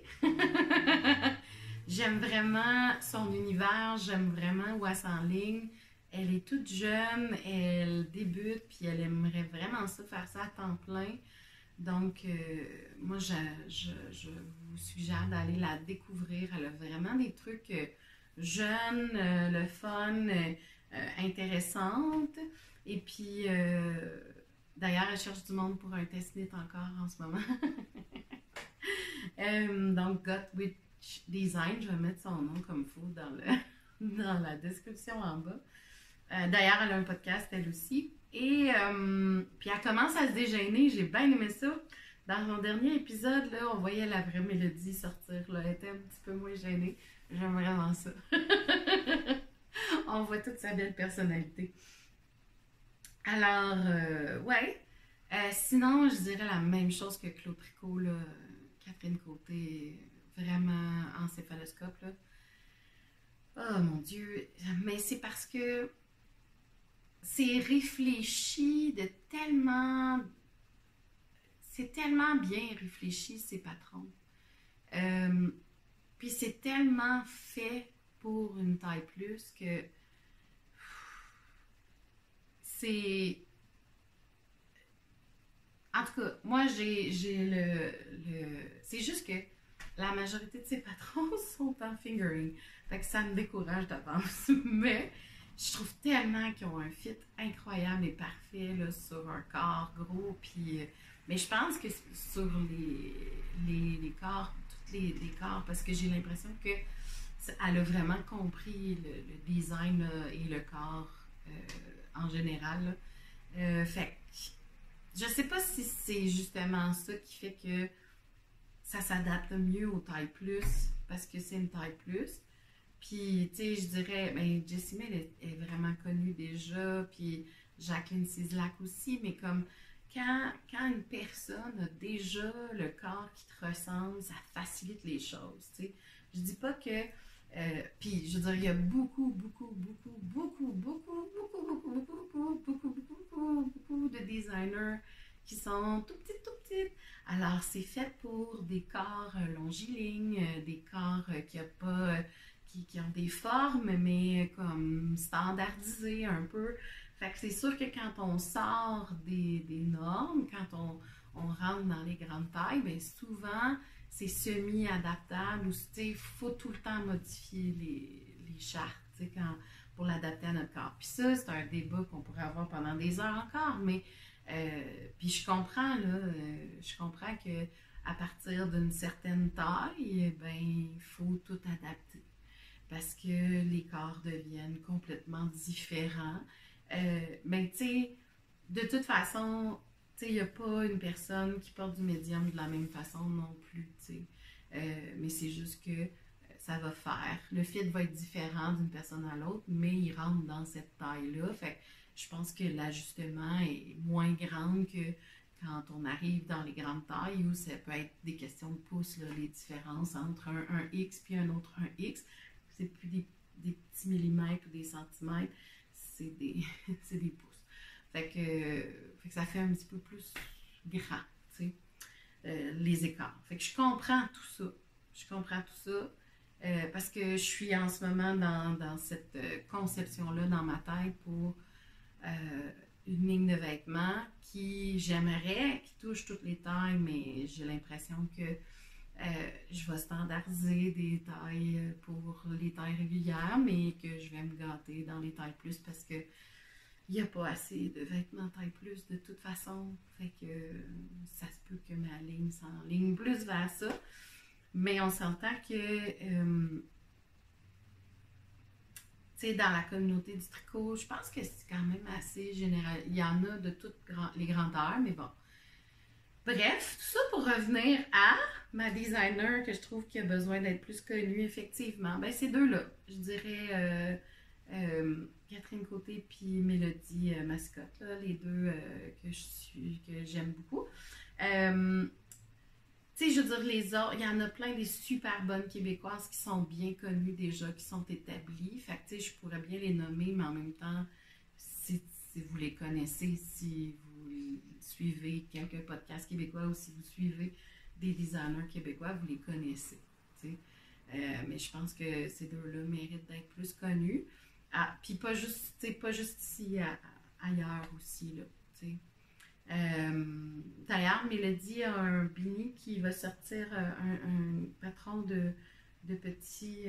j'aime vraiment son univers, j'aime vraiment où elle s'enligne. Elle est toute jeune, elle débute, puis elle aimerait vraiment ça, faire ça à temps plein. Donc, moi, je vous suggère d'aller la découvrir. Elle a vraiment des trucs jeunes, le fun, intéressantes. Et puis, d'ailleurs, elle cherche du monde pour un test knit encore en ce moment. Donc, Got Witch Design, je vais mettre son nom comme faux dans la description en bas. D'ailleurs, elle a un podcast, elle aussi. Et puis elle commence à se dégainer, j'ai bien aimé ça. Dans son dernier épisode, là, on voyait la vraie Mélodie sortir. Là. Elle était un petit peu moins gênée. J'aime vraiment ça. On voit toute sa belle personnalité. Alors, ouais. Sinon, je dirais la même chose que Claude Tricot, là. Catherine Côté, vraiment encéphaloscope, là. Oh mon Dieu. Mais c'est parce que c'est réfléchi de tellement... C'est tellement bien réfléchi, ces patrons. Puis c'est tellement fait pour une taille plus que c'est... En tout cas, moi, j'ai c'est juste que la majorité de ces patrons sont en fingering. Fait que ça me décourage d'avance. Mais je trouve tellement qu'ils ont un fit incroyable et parfait là, sur un corps gros. Puis, mais je pense que sur les corps, tous les corps, parce que j'ai l'impression qu'elle a vraiment compris le design là, et le corps en général. Fait que je sais pas si c'est justement ça qui fait que ça s'adapte mieux aux tailles plus, parce que c'est une taille plus. Puis, tu sais, je dirais, ben, Jessie May est vraiment connue déjà, puis Jacqueline Cislac aussi, mais comme quand une personne a déjà le corps qui te ressemble, ça facilite les choses, tu sais. Je dis pas que... puis, je veux dire, il y a beaucoup de designers qui sont tout petites. Alors, c'est fait pour des corps longilignes, des corps qui a pas... qui ont des formes, mais comme standardisées un peu. Fait que c'est sûr que quand on sort des normes, quand on rentre dans les grandes tailles, bien souvent, c'est semi-adaptable ou il faut tout le temps modifier les chartes pour l'adapter à notre corps. Puis ça, c'est un débat qu'on pourrait avoir pendant des heures encore, mais puis je comprends, là, je comprends que à partir d'une certaine taille, ben, il faut tout adapter parce que les corps deviennent complètement différents. Ben, tu sais, de toute façon, tu sais, il n'y a pas une personne qui porte du médium de la même façon non plus, tu sais. Mais c'est juste que ça va faire. Le fit va être différent d'une personne à l'autre, mais il rentre dans cette taille-là. Fait que je pense que l'ajustement est moins grand que quand on arrive dans les grandes tailles où ça peut être des questions de pouces, là, les différences entre un X puis un autre 1X. C'est plus des petits millimètres ou des centimètres, c'est des pouces. Fait que ça fait un petit peu plus grand, tu sais, les écarts. Fait que je comprends tout ça. Je comprends tout ça parce que je suis en ce moment dans cette conception-là dans ma tête pour une ligne de vêtements qui j'aimerais, qui touche toutes les tailles, mais j'ai l'impression que je vais standardiser des tailles pour les tailles régulières, mais que je vais me gâter dans les tailles plus parce que il n'y a pas assez de vêtements taille plus de toute façon. Fait que ça se peut que ma ligne s'enligne plus vers ça. Mais on s'entend que tu sais, dans la communauté du tricot, je pense que c'est quand même assez général. Il y en a de toutes les grandeurs, mais bon. Bref, tout ça pour revenir à ma designer que je trouve qui a besoin d'être plus connue, effectivement. Ben, ces deux-là, je dirais Catherine Côté puis Mélodie Mascotte, là, les deux que j'aime beaucoup. Tu sais, je veux dire, les autres, il y en a plein des super bonnes québécoises qui sont bien connues déjà, qui sont établies. Fait que, tu sais, je pourrais bien les nommer, mais en même temps, si vous les connaissez, si vous suivez quelques podcasts québécois ou si vous suivez des designers québécois, vous les connaissez. Tu sais. Mais je pense que ces deux-là méritent d'être plus connus. Ah, puis pas juste, pas juste ici, ailleurs aussi, là, tu sais. D'ailleurs, Mélodie a un Bini qui va sortir un patron de petits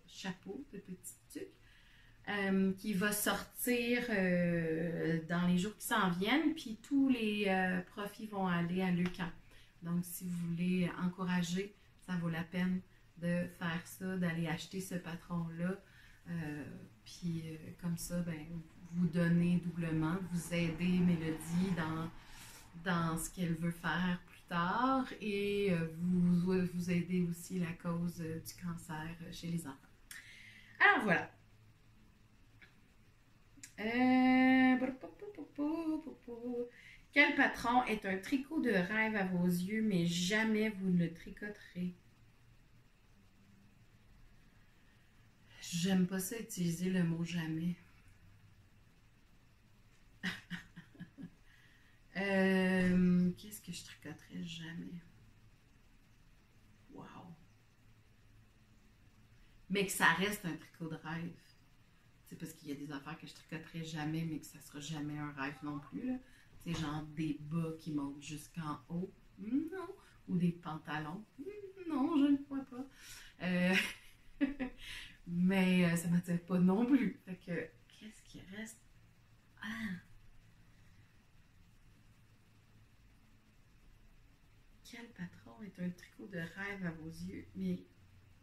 chapeaux, de petits tucs, qui va sortir dans les jours qui s'en viennent, puis tous les profits vont aller à l'UQAM. Donc, si vous voulez encourager, ça vaut la peine de faire ça, d'aller acheter ce patron-là. Puis comme ça, ben, vous donnez doublement, vous aidez Mélodie dans ce qu'elle veut faire plus tard et vous aidez aussi la cause du cancer chez les enfants. Alors voilà. Quel patron est un tricot de rêve à vos yeux, mais jamais vous ne le tricoterez? J'aime pas ça utiliser le mot jamais. Qu'est-ce que je tricoterais jamais? Wow! Mais que ça reste un tricot de rêve. C'est parce qu'il y a des affaires que je tricoterai jamais, mais que ça sera jamais un rêve non plus. Là. Tu sais, genre des bas qui montent jusqu'en haut. Non. Ou des pantalons. Non, je ne crois pas. Mais ça ne m'attire pas non plus. Fait que, qu'est-ce qui reste? Ah! Quel patron est un tricot de rêve à vos yeux, mais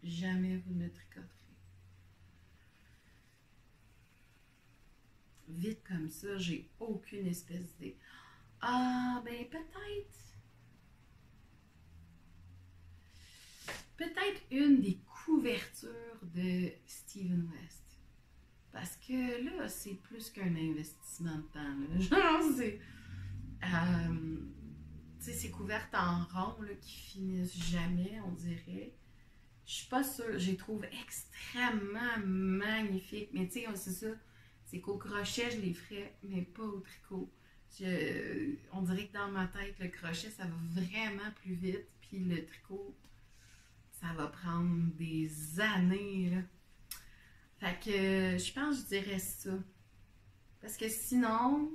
jamais vous ne tricoterez? Vite comme ça, j'ai aucune espèce d'idée. Ah, ben peut-être. Peut-être une des couvertures de Steven West. Parce que là, c'est plus qu'un investissement de temps. Là. Genre, c'est. Tu sais, ces couvertes en rond là, qui finissent jamais, on dirait. Je suis pas sûre. Je les trouve extrêmement magnifiques. Mais tu sais, c'est ça. C'est qu'au crochet, je les ferais, mais pas au tricot. On dirait que dans ma tête, le crochet, ça va vraiment plus vite. Puis le tricot, ça va prendre des années. Là. Fait que je pense que je dirais ça. Parce que sinon,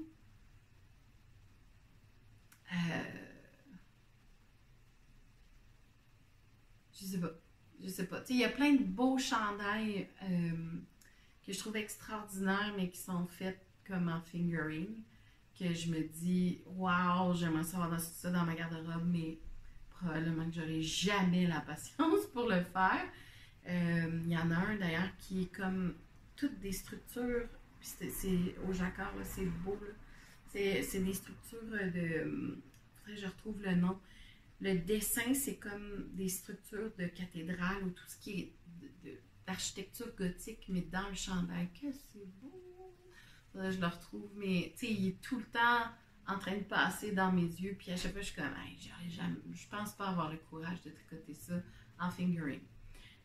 je sais pas. Je sais pas. Tu sais, il y a plein de beaux chandails que je trouve extraordinaires, mais qui sont faits comme en fingering. Que je me dis, waouh, j'aimerais savoir ça dans ma garde-robe, mais probablement que j'aurai jamais la patience pour le faire. Il y en a un d'ailleurs qui est comme toutes des structures, puis c'est au jacquard, c'est beau. C'est des structures de. Faudrait que je retrouve le nom. Le dessin, c'est comme des structures de cathédrale ou tout ce qui est d'architecture gothique, mais dans le chandail. Que c'est beau! Faudrait que je le retrouve, mais tu sais, il est tout le temps en train de passer dans mes yeux, puis à chaque fois, je suis comme, hey, je pense pas avoir le courage de tricoter ça en fingering.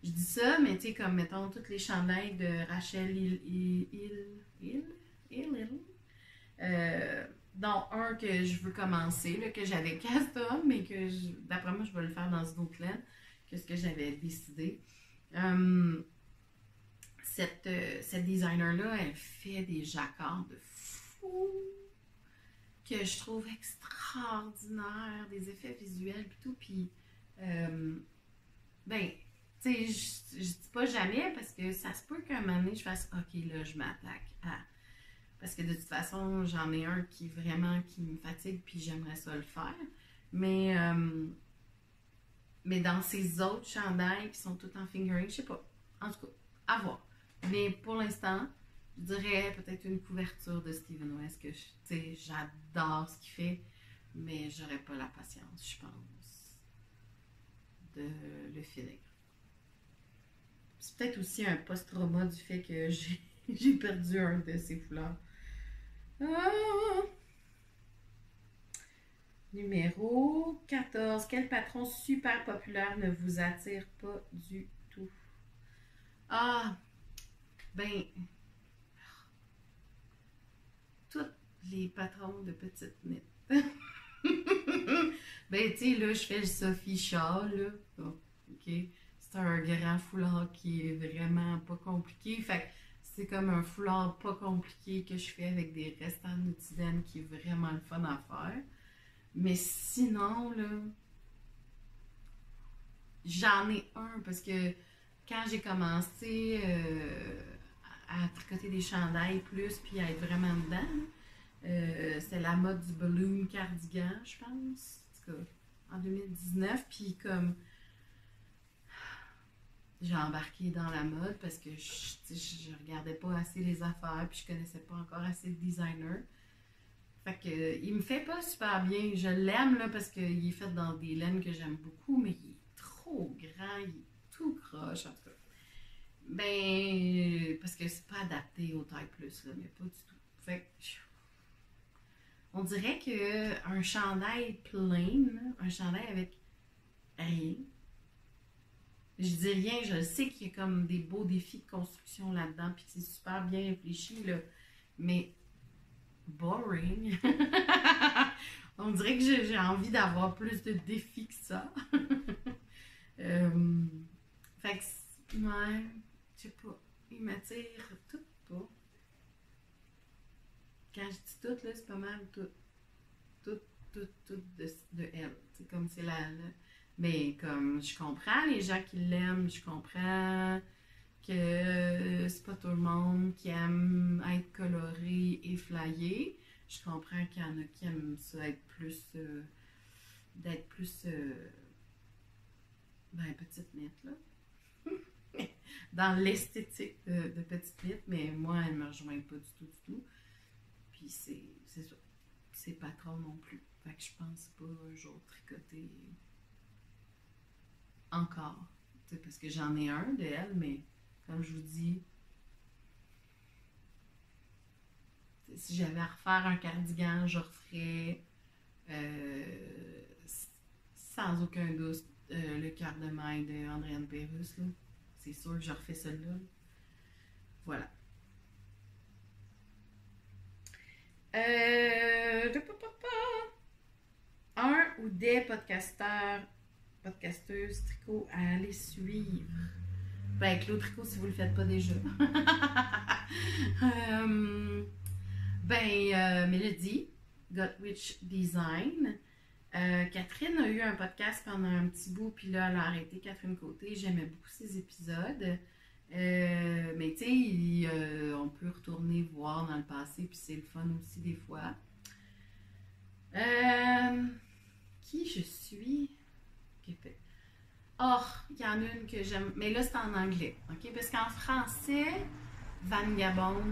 Je dis ça, mais tu sais, comme mettons, tous les chandails de Rachel dont un que je veux commencer, là, que j'avais custom, mais que d'après moi, je vais le faire dans une autre laine que ce que j'avais décidé. Cette designer-là, elle fait des jacquards de fou que je trouve extraordinaires, des effets visuels et tout. Puis, ben, tu sais, je dis pas jamais parce que ça se peut qu'un moment donné, je fasse OK, là, je m'attaque à. Parce que de toute façon, j'en ai un qui vraiment qui me fatigue puis j'aimerais ça le faire. Mais dans ces autres chandails qui sont tout en fingering, je sais pas. En tout cas, à voir. Mais pour l'instant, je dirais peut-être une couverture de Steven West que j'adore ce qu'il fait, mais j'aurais pas la patience, je pense, de le finir. C'est peut-être aussi un post-trauma du fait que j'ai perdu un de ces foulards. Ah! Numéro 14. Quel patron super populaire ne vous attire pas du tout? Ah, ben, tous les patrons de petites knit. Ben, tu sais, là, je fais le Sophie Shaw, là. Bon, ok. c'est un grand foulard qui est vraiment pas compliqué. Fait que c'est comme un foulard pas compliqué que je fais avec des restants de Nutiden qui est vraiment le fun à faire. Mais sinon, là, j'en ai un parce que quand j'ai commencé à tricoter des chandails plus puis à être vraiment dedans, c'était la mode du balloon cardigan, je pense. En tout cas, en 2019. Puis comme j'ai embarqué dans la mode parce que je regardais pas assez les affaires puis je connaissais pas encore assez de designers. Fait que il me fait pas super bien. Je l'aime là parce qu'il est fait dans des laines que j'aime beaucoup, mais il est trop grand, il est tout croche en tout cas. Ben parce que c'est pas adapté aux tailles plus là, mais pas du tout. Fait que on dirait que un chandail plein, un chandail avec rien. Je dis rien, je sais qu'il y a comme des beaux défis de construction là-dedans, puis que c'est super bien réfléchi, là. Mais boring. On dirait que j'ai envie d'avoir plus de défis que ça. Fait que, ouais, je sais pas, il m'attire tout pas. Quand je dis tout, là, c'est pas mal tout. Tout de elle. C'est comme c'est mais comme je comprends les gens qui l'aiment, je comprends que c'est pas tout le monde qui aime être coloré et flyé. Je comprends qu'il y en a qui aiment ça être plus d'être plus ben petite mythe là. Dans l'esthétique de petite mythe, mais moi elle me rejoint pas du tout. Puis c'est ça. C'est pas trop non plus. Fait que je pense pas un jour tricoter encore. T'sais, parce que j'en ai un de elle, mais comme je vous dis, si j'avais à refaire un cardigan, je referais sans aucun doute le cœur de maille de Andréane Pérusse. C'est sûr que je refais celui-là. Voilà. Un ou des podcasteuses tricot à aller suivre. Ben, Claude Tricot, si vous le faites pas déjà. Mélodie, Gotwitch Design. Catherine a eu un podcast pendant un petit bout, puis là, elle a arrêté. Catherine Côté, j'aimais beaucoup ses épisodes. Mais tu sais, on peut retourner voir dans le passé, puis c'est le fun aussi des fois. Qui je suis? Oh, il y en a une que j'aime, mais là c'est en anglais, ok? Parce qu'en français, Vagabond,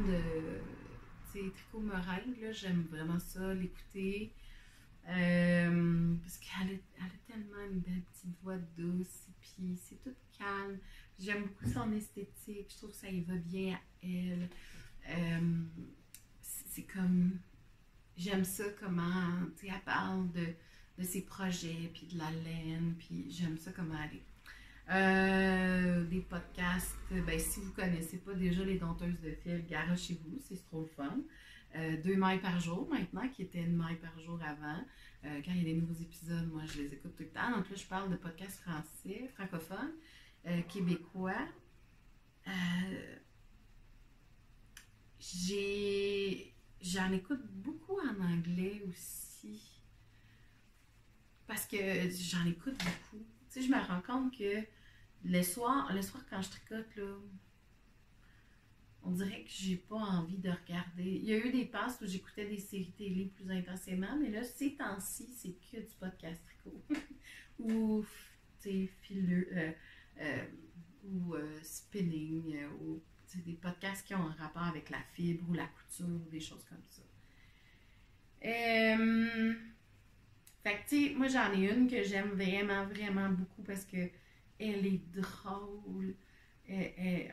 tu sais, Tricot Meringue, là, j'aime vraiment ça, l'écouter. Parce qu'elle a tellement une belle petite voix douce, puis c'est tout calme. J'aime beaucoup son esthétique, je trouve que ça y va bien à elle. C'est comme, j'aime ça comment, tu sais, elle parle de ses projets, puis de la laine, puis j'aime ça comment elle est. Des podcasts, ben si vous connaissez pas déjà les dompteuses de fil, garochez-vous, c'est trop le fun. 2 mailles par jour maintenant, qui était 1 maille par jour avant. Quand il y a des nouveaux épisodes, moi je les écoute tout le temps. Donc là, je parle de podcasts français, francophones, québécois. J'en écoute beaucoup en anglais aussi. Parce que j'en écoute beaucoup. Tu sais, je me rends compte que le soir quand je tricote, là, on dirait que j'ai pas envie de regarder. Il y a eu des passes où j'écoutais des séries télé plus intensément, mais là, ces temps-ci, c'est que du podcast tricot. Ou, tu sais, fileux, ou spinning, ou des podcasts qui ont un rapport avec la fibre ou la couture, ou des choses comme ça. Fait que, tu sais, moi, j'en ai une que j'aime vraiment, vraiment beaucoup parce que elle est drôle.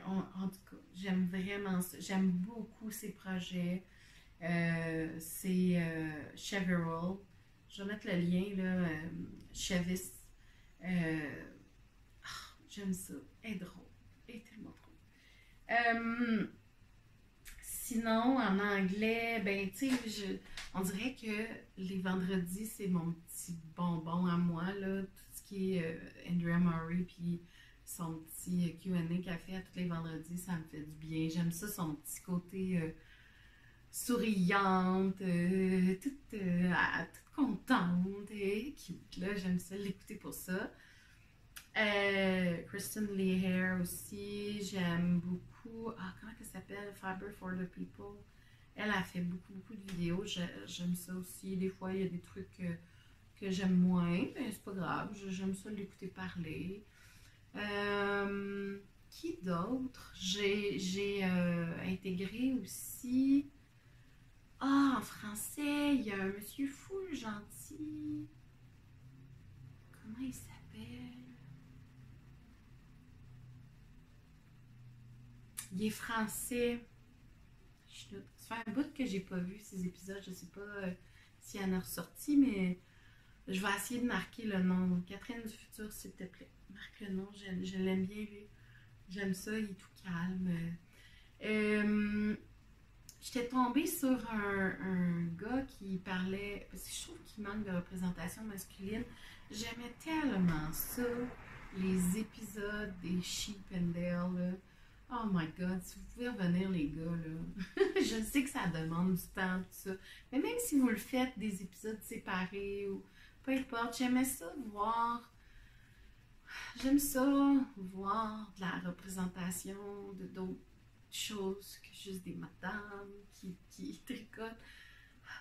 En tout cas, j'aime vraiment ça. J'aime beaucoup ses projets. C'est Cheverell. Je vais mettre le lien, là. Chevis. J'aime ça. Elle est drôle. Elle est tellement drôle. Sinon, en anglais, ben, tu sais, on dirait que les vendredis, c'est mon petit bonbon à moi, là. Tout ce qui est Andrea Murray, puis son petit Q&A qu'elle fait à tous les vendredis, ça me fait du bien. J'aime ça, son petit côté souriante, toute contente et cute. Là, j'aime ça l'écouter pour ça. Kristen Lee Hare aussi, j'aime beaucoup. Ah, comment elle s'appelle? Fiber for the People. Elle a fait beaucoup, beaucoup de vidéos. J'aime ça aussi. Des fois, il y a des trucs que j'aime moins, mais c'est pas grave. J'aime ça l'écouter parler. Qui d'autre? J'ai intégré aussi. Ah, en français, il y a un monsieur full gentil. Comment il s'appelle? Il est français. Ça fait un bout que j'ai pas vu ces épisodes. Je sais pas s'il y en a ressorti, mais je vais essayer de marquer le nom. Catherine du futur, s'il te plaît. Marque le nom. Je l'aime bien, lui. J'aime ça. Il est tout calme. J'étais tombée sur un gars qui parlait, parce que je trouve qu'il manque de représentation masculine. J'aimais tellement ça, les épisodes des Chip and Dale, là. Oh my god, si vous pouvez revenir les gars, là. Je sais que ça demande du temps, tout ça. Mais même si vous le faites des épisodes séparés ou peu importe, j'aimais ça voir. J'aime ça voir de la représentation de d'autres choses que juste des madames qui tricotent.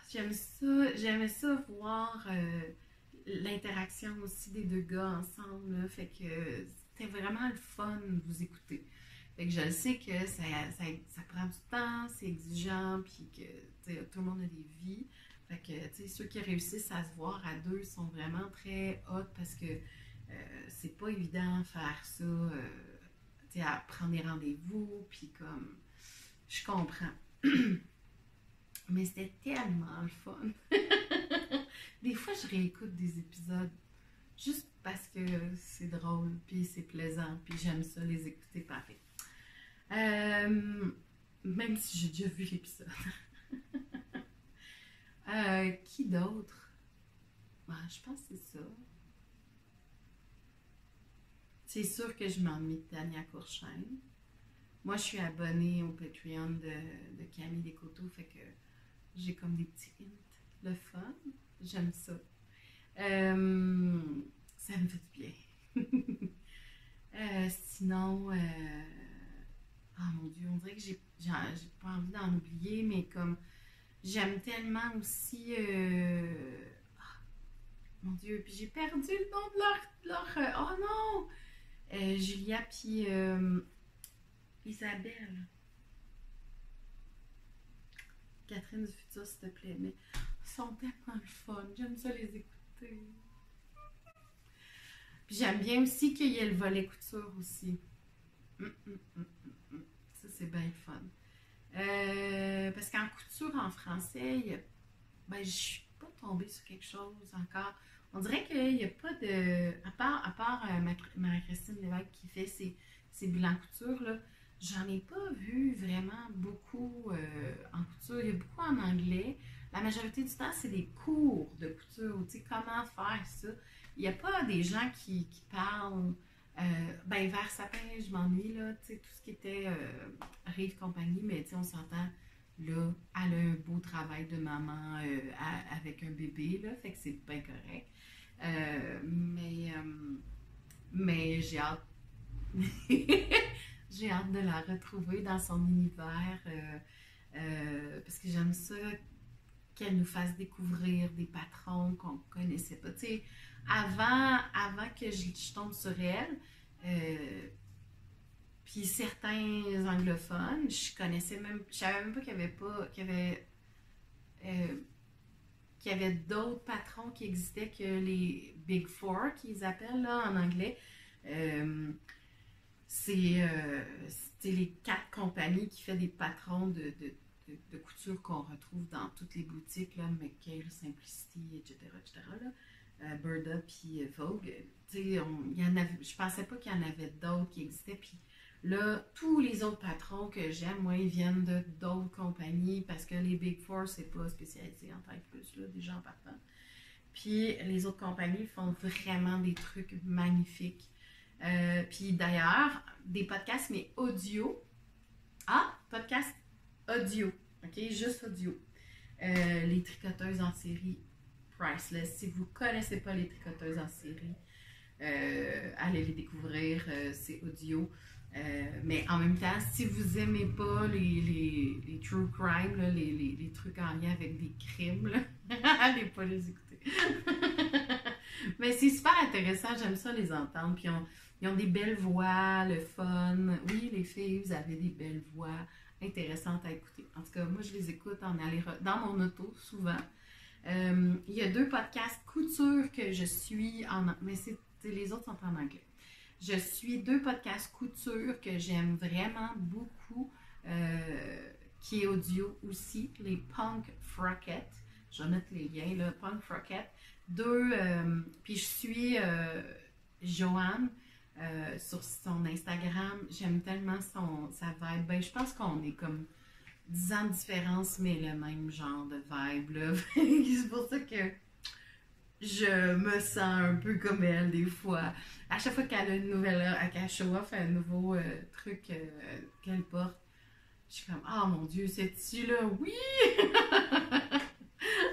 J'aimais ça voir l'interaction aussi des deux gars ensemble, là. Fait que c'était vraiment le fun de vous écouter. Fait que je sais que ça prend du temps, c'est exigeant, puis que tout le monde a des vies. Fait que ceux qui réussissent à se voir à deux sont vraiment très hot parce que c'est pas évident de faire ça, à prendre des rendez-vous, puis comme, je comprends. Mais c'était tellement le fun. Des fois, je réécoute des épisodes juste parce que c'est drôle, puis c'est plaisant, puis j'aime ça les écouter pareil. Même si j'ai déjà vu l'épisode. Qui d'autre? Ben, je pense que c'est ça. C'est sûr que je m'ennuie de Tania Courchaine. Moi, je suis abonnée au Patreon de Camille Descoteaux, fait que j'ai comme des petits hints. Le fun, j'aime ça. Ça me fait du bien. Sinon, oh mon Dieu, on dirait que j'ai pas envie d'en oublier, mais comme j'aime tellement aussi. Mon Dieu, puis j'ai perdu le nom de leur oh non! Julia puis Isabelle. Catherine du futur, s'il te plaît. Mais ils sont tellement le fun. J'aime ça les écouter. Puis j'aime bien aussi qu'il y ait le volet couture aussi. Ça, c'est bien le fun. Parce qu'en couture en français, ben, je suis pas tombée sur quelque chose encore. On dirait qu'il n'y a pas de. À part Marie-Christine Lévesque qui fait ses bilans couture, là, j'en ai pas vu vraiment beaucoup en couture. Il y a beaucoup en anglais. La majorité du temps, c'est des cours de couture. Tu sais, comment faire ça. Il n'y a pas des gens qui parlent. Ben, vers sapin, je m'ennuie, là. Tu sais, tout ce qui était Rive Compagnie, mais tu sais, on s'entend. Là, elle a un beau travail de maman avec un bébé, là, fait que c'est bien correct. Mais j'ai hâte. J'ai hâte de la retrouver dans son univers parce que j'aime ça qu'elle nous fasse découvrir des patrons qu'on ne connaissait pas. Tu sais, avant que je tombe sur elle, puis certains anglophones, je savais même pas qu'il y avait d'autres patrons qui existaient que les Big Four, qu'ils appellent là, en anglais. C'est les 4 compagnies qui font des patrons de couture qu'on retrouve dans toutes les boutiques, là, McKay, Simplicity, etc., là, Burda puis Vogue. Je pensais pas qu'il y en avait d'autres qui existaient. Puis là, tous les autres patrons que j'aime, moi, ils viennent d'autres compagnies parce que les Big Four, c'est pas spécialisé en taille plus, là, déjà en partant. Puis les autres compagnies font vraiment des trucs magnifiques. Puis d'ailleurs, des podcasts, mais audio. Ah, podcast audio. OK, juste audio. Les tricoteuses en série, priceless. Si vous ne connaissez pas les tricoteuses en série, allez les découvrir, c'est audio. Mais en même temps, si vous n'aimez pas les true crime, là, les trucs en lien avec des crimes, là, allez pas les écouter. Mais c'est super intéressant, j'aime ça les entendre. Puis ils ont des belles voix, le fun. Oui, les filles, vous avez des belles voix intéressantes à écouter. En tout cas, moi, je les écoute dans mon auto souvent. Il y a 2 podcasts couture que je suis mais les autres sont en anglais. Je suis 2 podcasts couture que j'aime vraiment beaucoup, qui est audio aussi, les Punk Frockette. Je vais mettre les liens, là, Punk Frockette. 2, puis je suis Joanne sur son Instagram. J'aime tellement sa vibe. Ben, je pense qu'on est comme 10 ans de différence, mais le même genre de vibe, là. C'est pour ça que je me sens un peu comme elle, des fois. À chaque fois qu'elle a une nouvelle, qu'elle show off un nouveau truc qu'elle porte, je suis comme, oh mon Dieu, c'est-tu là? Oui!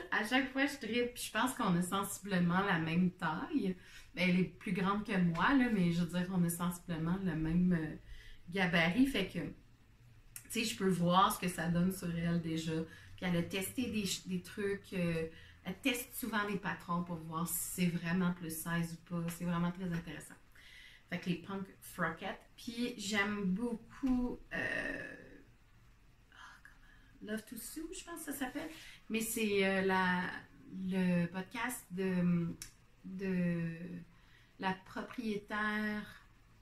À chaque fois, je tripe. Puis je pense qu'on a sensiblement la même taille. Elle est plus grande que moi, là, mais je veux dire qu'on a sensiblement le même gabarit. Fait que, tu sais, je peux voir ce que ça donne sur elle déjà. Puis elle a testé des trucs. Elle teste souvent les patrons pour voir si c'est vraiment plus size ou pas. C'est vraiment très intéressant. Fait que les Punk Frockette. Puis j'aime beaucoup Love to Sue, je pense que ça s'appelle. Mais c'est le podcast de la propriétaire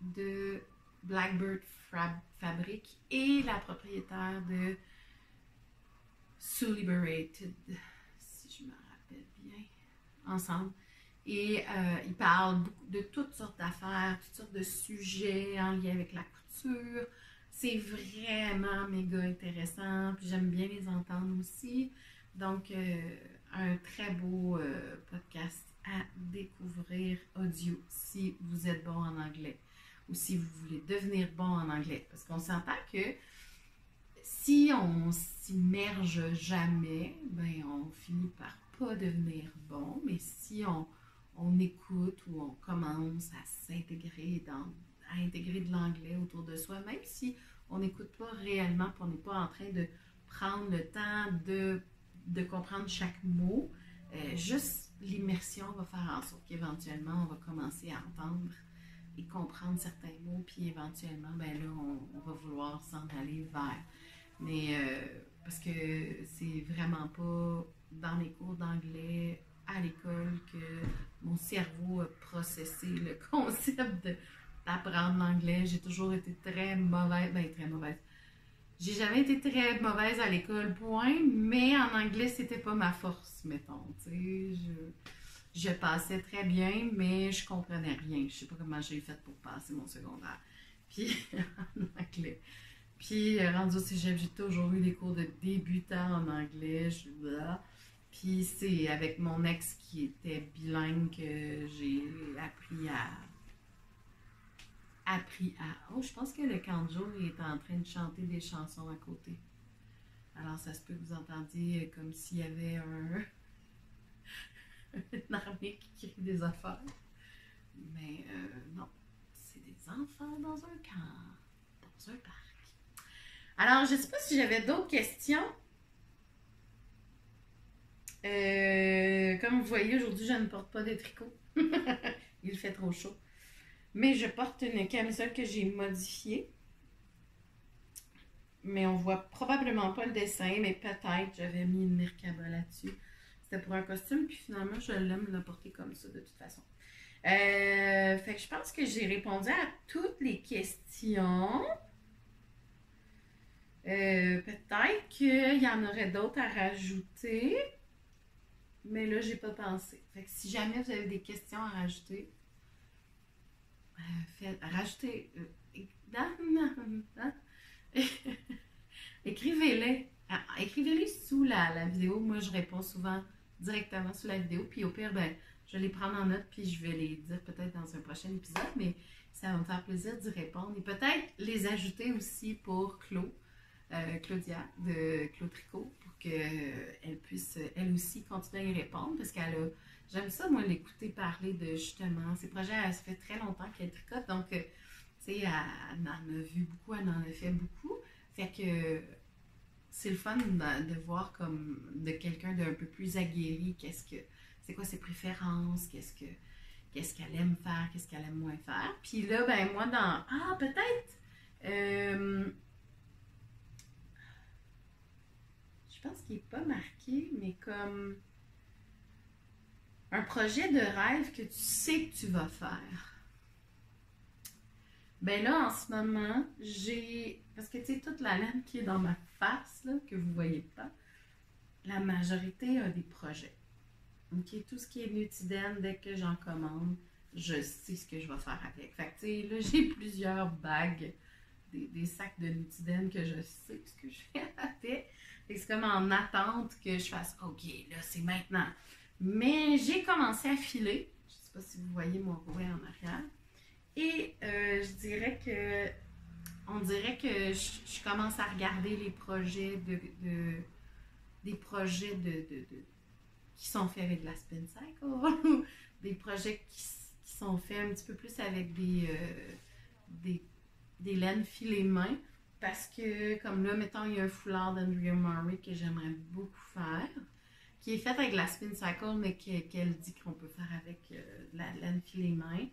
de Blackbird Fabric et la propriétaire de Sue Liberated, si je me rappelle bien, ensemble. Et ils parlent de toutes sortes d'affaires, toutes sortes de sujets en lien avec la couture. C'est vraiment méga intéressant, puis j'aime bien les entendre aussi. Donc, un très beau podcast à découvrir audio si vous êtes bon en anglais ou si vous voulez devenir bon en anglais. Parce qu'on s'entend que si on s'immerge jamais, ben on finit par pas devenir bon. Mais si on écoute ou on commence à s'intégrer à intégrer de l'anglais autour de soi, même si on n'écoute pas réellement, puis on n'est pas en train de prendre le temps de comprendre chaque mot, juste l'immersion va faire en sorte qu'éventuellement, on va commencer à entendre et comprendre certains mots, puis éventuellement, ben là, on va vouloir s'en aller vers. Mais parce que c'est vraiment pas dans les cours d'anglais à l'école que mon cerveau a processé le concept d'apprendre l'anglais. J'ai toujours été très mauvaise, très mauvaise. J'ai jamais été très mauvaise à l'école, point, mais en anglais, c'était pas ma force, mettons, tu sais. Je passais très bien, mais je comprenais rien. Je sais pas comment j'ai fait pour passer mon secondaire. Puis, en anglais. Puis, rendu au cégep, j'ai toujours eu des cours de débutant en anglais. Puis, c'est avec mon ex qui était bilingue que j'ai appris à... Oh, je pense que le Kanjo est en train de chanter des chansons à côté. Alors, ça se peut que vous entendiez comme s'il y avait une armée qui crie des affaires. Mais non, c'est des enfants dans un camp, dans un parc. Alors, je ne sais pas si j'avais d'autres questions. Comme vous voyez, aujourd'hui, je ne porte pas de tricot. Il fait trop chaud. Mais je porte une camisole que j'ai modifiée. Mais on voit probablement pas le dessin, mais peut-être j'avais mis une Merkaba là-dessus. C'était pour un costume, puis finalement, je l'aime le porter comme ça de toute façon. Fait que je pense que j'ai répondu à toutes les questions. Peut-être qu'il y en aurait d'autres à rajouter. Mais là, j'ai pas pensé. Fait que si jamais vous avez des questions à rajouter, rajoutez. Écrivez-les. Écrivez-les sous la vidéo. Moi, je réponds souvent directement sous la vidéo. Puis au pire, ben, je vais les prendre en note, puis je vais les dire peut-être dans un prochain épisode, mais ça va me faire plaisir d'y répondre. Et peut-être les ajouter aussi pour Claudia de Claude Tricot, pour qu'elle puisse, elle aussi, continuer à y répondre, parce qu'elle a, j'aime ça, moi, l'écouter parler de, justement, ces projets, ça fait très longtemps qu'elle tricote, donc, tu sais, elle en a vu beaucoup, elle en a fait beaucoup, fait que c'est le fun de voir comme de quelqu'un d'un peu plus aguerri, c'est quoi ses préférences, qu'est-ce qu'elle aime faire, qu'est-ce qu'elle aime moins faire. Puis là, ben moi, peut-être, je pense qu'il n'est pas marqué, mais comme un projet de rêve que tu sais que tu vas faire. Ben là, en ce moment, parce que tu sais, toute la laine qui est dans ma face, là, que vous ne voyez pas, la majorité a des projets. OK? Tout ce qui est Nutiden, dès que j'en commande, je sais ce que je vais faire avec. Fait que, tu sais, là, j'ai plusieurs bagues, des sacs de Nutiden que je sais ce que je fais avec. Et c'est comme en attente que je fasse, OK, là, c'est maintenant. Mais j'ai commencé à filer. Je ne sais pas si vous voyez mon rouet en arrière. Et je dirais que, on dirait que je commence à regarder les projets des projets qui sont faits avec de la Spin Cycle, des projets qui sont faits un petit peu plus avec des laines filées main, parce que, comme là, mettons, il y a un foulard d'Andrea Murray que j'aimerais beaucoup faire, qui est fait avec de la Spin Cycle, mais qu'elle dit qu'on peut faire avec de la laine filée main.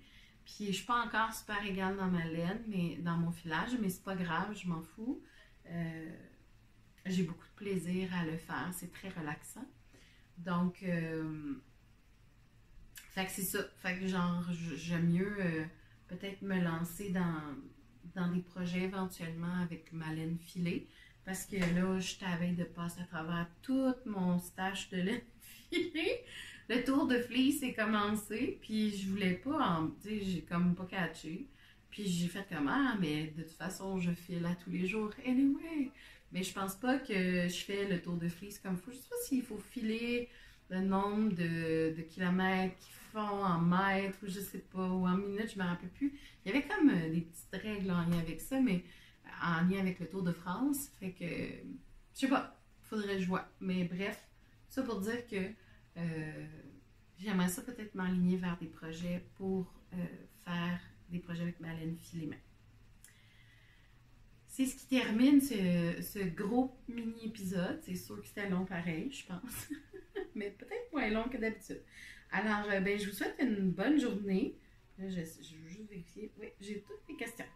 Puis je suis pas encore super égale dans ma laine, mais dans mon filage, mais c'est pas grave, je m'en fous. J'ai beaucoup de plaisir à le faire, c'est très relaxant. Donc, fait que c'est ça. Fait que genre, j'aime mieux peut-être me lancer dans des projets éventuellement avec ma laine filée. Parce que là, je suis à la veille de passer à travers tout mon stash de laine filée. Le tour de fleece est commencé, puis je voulais pas, tu sais, j'ai comme pas catché. Puis j'ai fait comme, mais de toute façon, je file à tous les jours, anyway. Mais je pense pas que je fais le tour de fleece comme il faut. Je sais pas s'il faut filer le nombre de kilomètres qu'ils font en mètres, ou je sais pas, ou en minutes, je me rappelle plus. Il y avait comme des petites règles en lien avec ça, mais en lien avec le Tour de France. Fait que, je sais pas, faudrait que je vois. Mais bref, ça pour dire que j'aimerais ça peut-être m'aligner vers des projets pour faire des projets avec ma laine filée main. C'est ce qui termine ce gros mini-épisode. C'est sûr que c'était long pareil, je pense. Mais peut-être moins long que d'habitude. Alors, ben, je vous souhaite une bonne journée. Là, je veux juste vérifier. Oui, j'ai toutes les questions.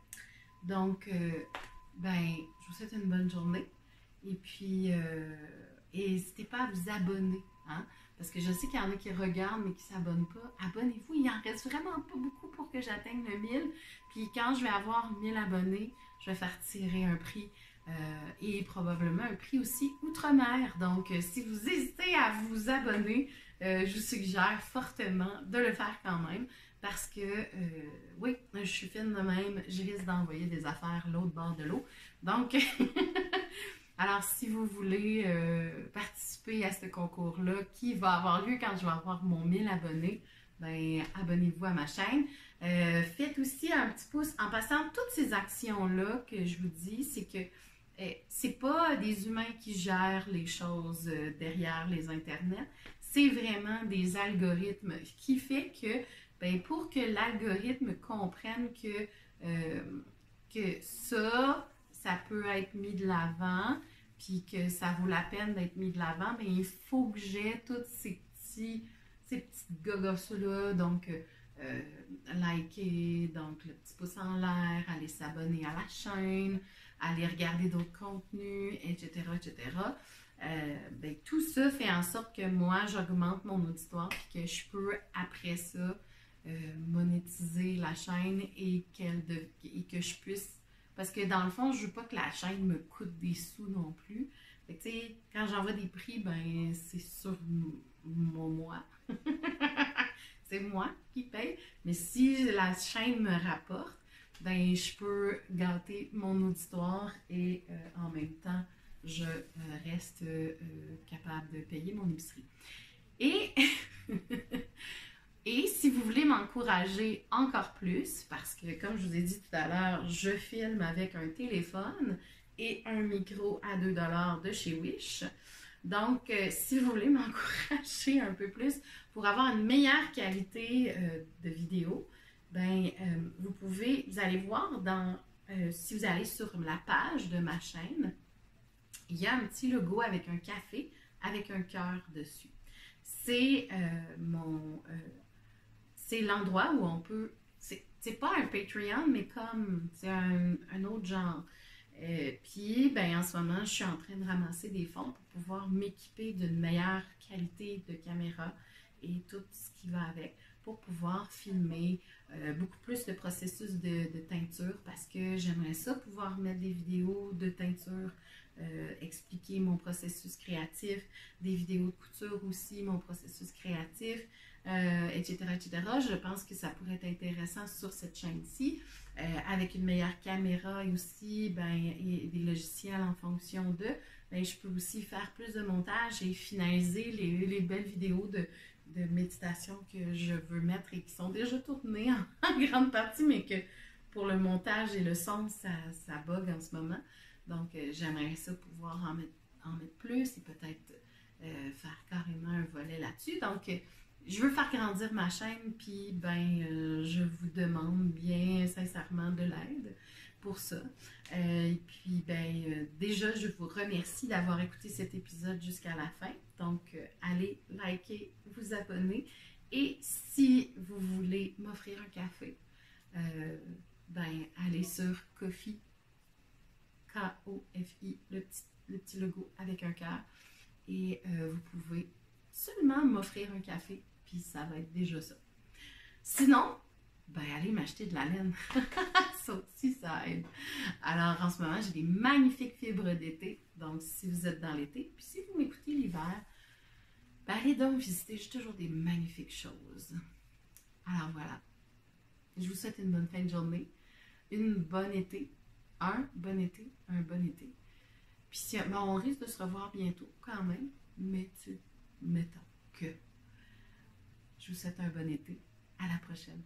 Donc, ben, je vous souhaite une bonne journée. Et puis, n'hésitez pas à vous abonner. Hein? Parce que je sais qu'il y en a qui regardent mais qui ne s'abonnent pas. Abonnez-vous, il en reste vraiment pas beaucoup pour que j'atteigne le 1000. Puis quand je vais avoir 1000 abonnés, je vais faire tirer un prix et probablement un prix aussi outre-mer. Donc, si vous hésitez à vous abonner, je vous suggère fortement de le faire quand même. Parce que, oui, je suis fine de même, je risque d'envoyer des affaires l'autre bord de l'eau. Donc, alors si vous voulez participer à ce concours-là, qui va avoir lieu quand je vais avoir mon 1000 abonnés, ben, abonnez-vous à ma chaîne. Faites aussi un petit pouce en passant toutes ces actions-là que je vous dis, c'est que c'est pas des humains qui gèrent les choses derrière les internets, c'est vraiment des algorithmes qui fait que, ben, pour que l'algorithme comprenne que ça peut être mis de l'avant, puis que ça vaut la peine d'être mis de l'avant, ben, il faut que j'ai toutes ces petites gogos-là, donc liker, donc le petit pouce en l'air, aller s'abonner à la chaîne, aller regarder d'autres contenus, etc., etc. Ben, tout ça fait en sorte que moi, j'augmente mon auditoire et que je peux, après ça, monétiser la chaîne et que je puisse... Parce que dans le fond, je veux pas que la chaîne me coûte des sous non plus. Fait que, tu sais, quand j'envoie des prix, ben, c'est sur moi. C'est moi qui paye. Mais si la chaîne me rapporte, ben, je peux gâter mon auditoire et en même temps, je reste capable de payer mon épicerie. Et, et si vous voulez m'encourager encore plus, parce que comme je vous ai dit tout à l'heure, je filme avec un téléphone et un micro à 2 de chez Wish. Donc, si vous voulez m'encourager un peu plus pour avoir une meilleure qualité de vidéo, ben, vous allez voir si vous allez sur la page de ma chaîne, il y a un petit logo avec un café, avec un cœur dessus. C'est c'est l'endroit où on peut, c'est pas un Patreon, mais comme, c'est un autre genre. Puis, ben, en ce moment, je suis en train de ramasser des fonds pour pouvoir m'équiper d'une meilleure qualité de caméra et tout ce qui va avec pour pouvoir filmer beaucoup plus le processus de teinture parce que j'aimerais ça pouvoir mettre des vidéos de teinture, expliquer mon processus créatif, des vidéos de couture aussi, mon processus créatif, etc., etc. Je pense que ça pourrait être intéressant sur cette chaîne-ci. Avec une meilleure caméra et aussi et des logiciels en fonction de, je peux aussi faire plus de montage et finaliser les belles vidéos de méditation que je veux mettre et qui sont déjà tournées en grande partie, mais que pour le montage et le son, ça bug en ce moment. Donc, j'aimerais ça pouvoir en mettre plus et peut-être faire carrément un volet là-dessus. Donc, je veux faire grandir ma chaîne, puis je vous demande bien sincèrement de l'aide pour ça. Et puis, déjà, je vous remercie d'avoir écouté cet épisode jusqu'à la fin. Donc, allez liker, vous abonner. Et si vous voulez m'offrir un café, allez sur Ko-fi, K-O-F-I, le petit logo avec un cœur. Et vous pouvez seulement m'offrir un café, puis ça va être déjà ça. Sinon, allez m'acheter de la laine. Ça aussi, ça aide. Alors, en ce moment, j'ai des magnifiques fibres d'été. Donc, si vous êtes dans l'été, puis si vous m'écoutez l'hiver, allez donc visiter. J'ai toujours des magnifiques choses. Alors, voilà. Je vous souhaite une bonne fin de journée, une bonne été, un bon été. Puis, on risque de se revoir bientôt quand même, mais mettons que. Je vous souhaite un bon été. À la prochaine.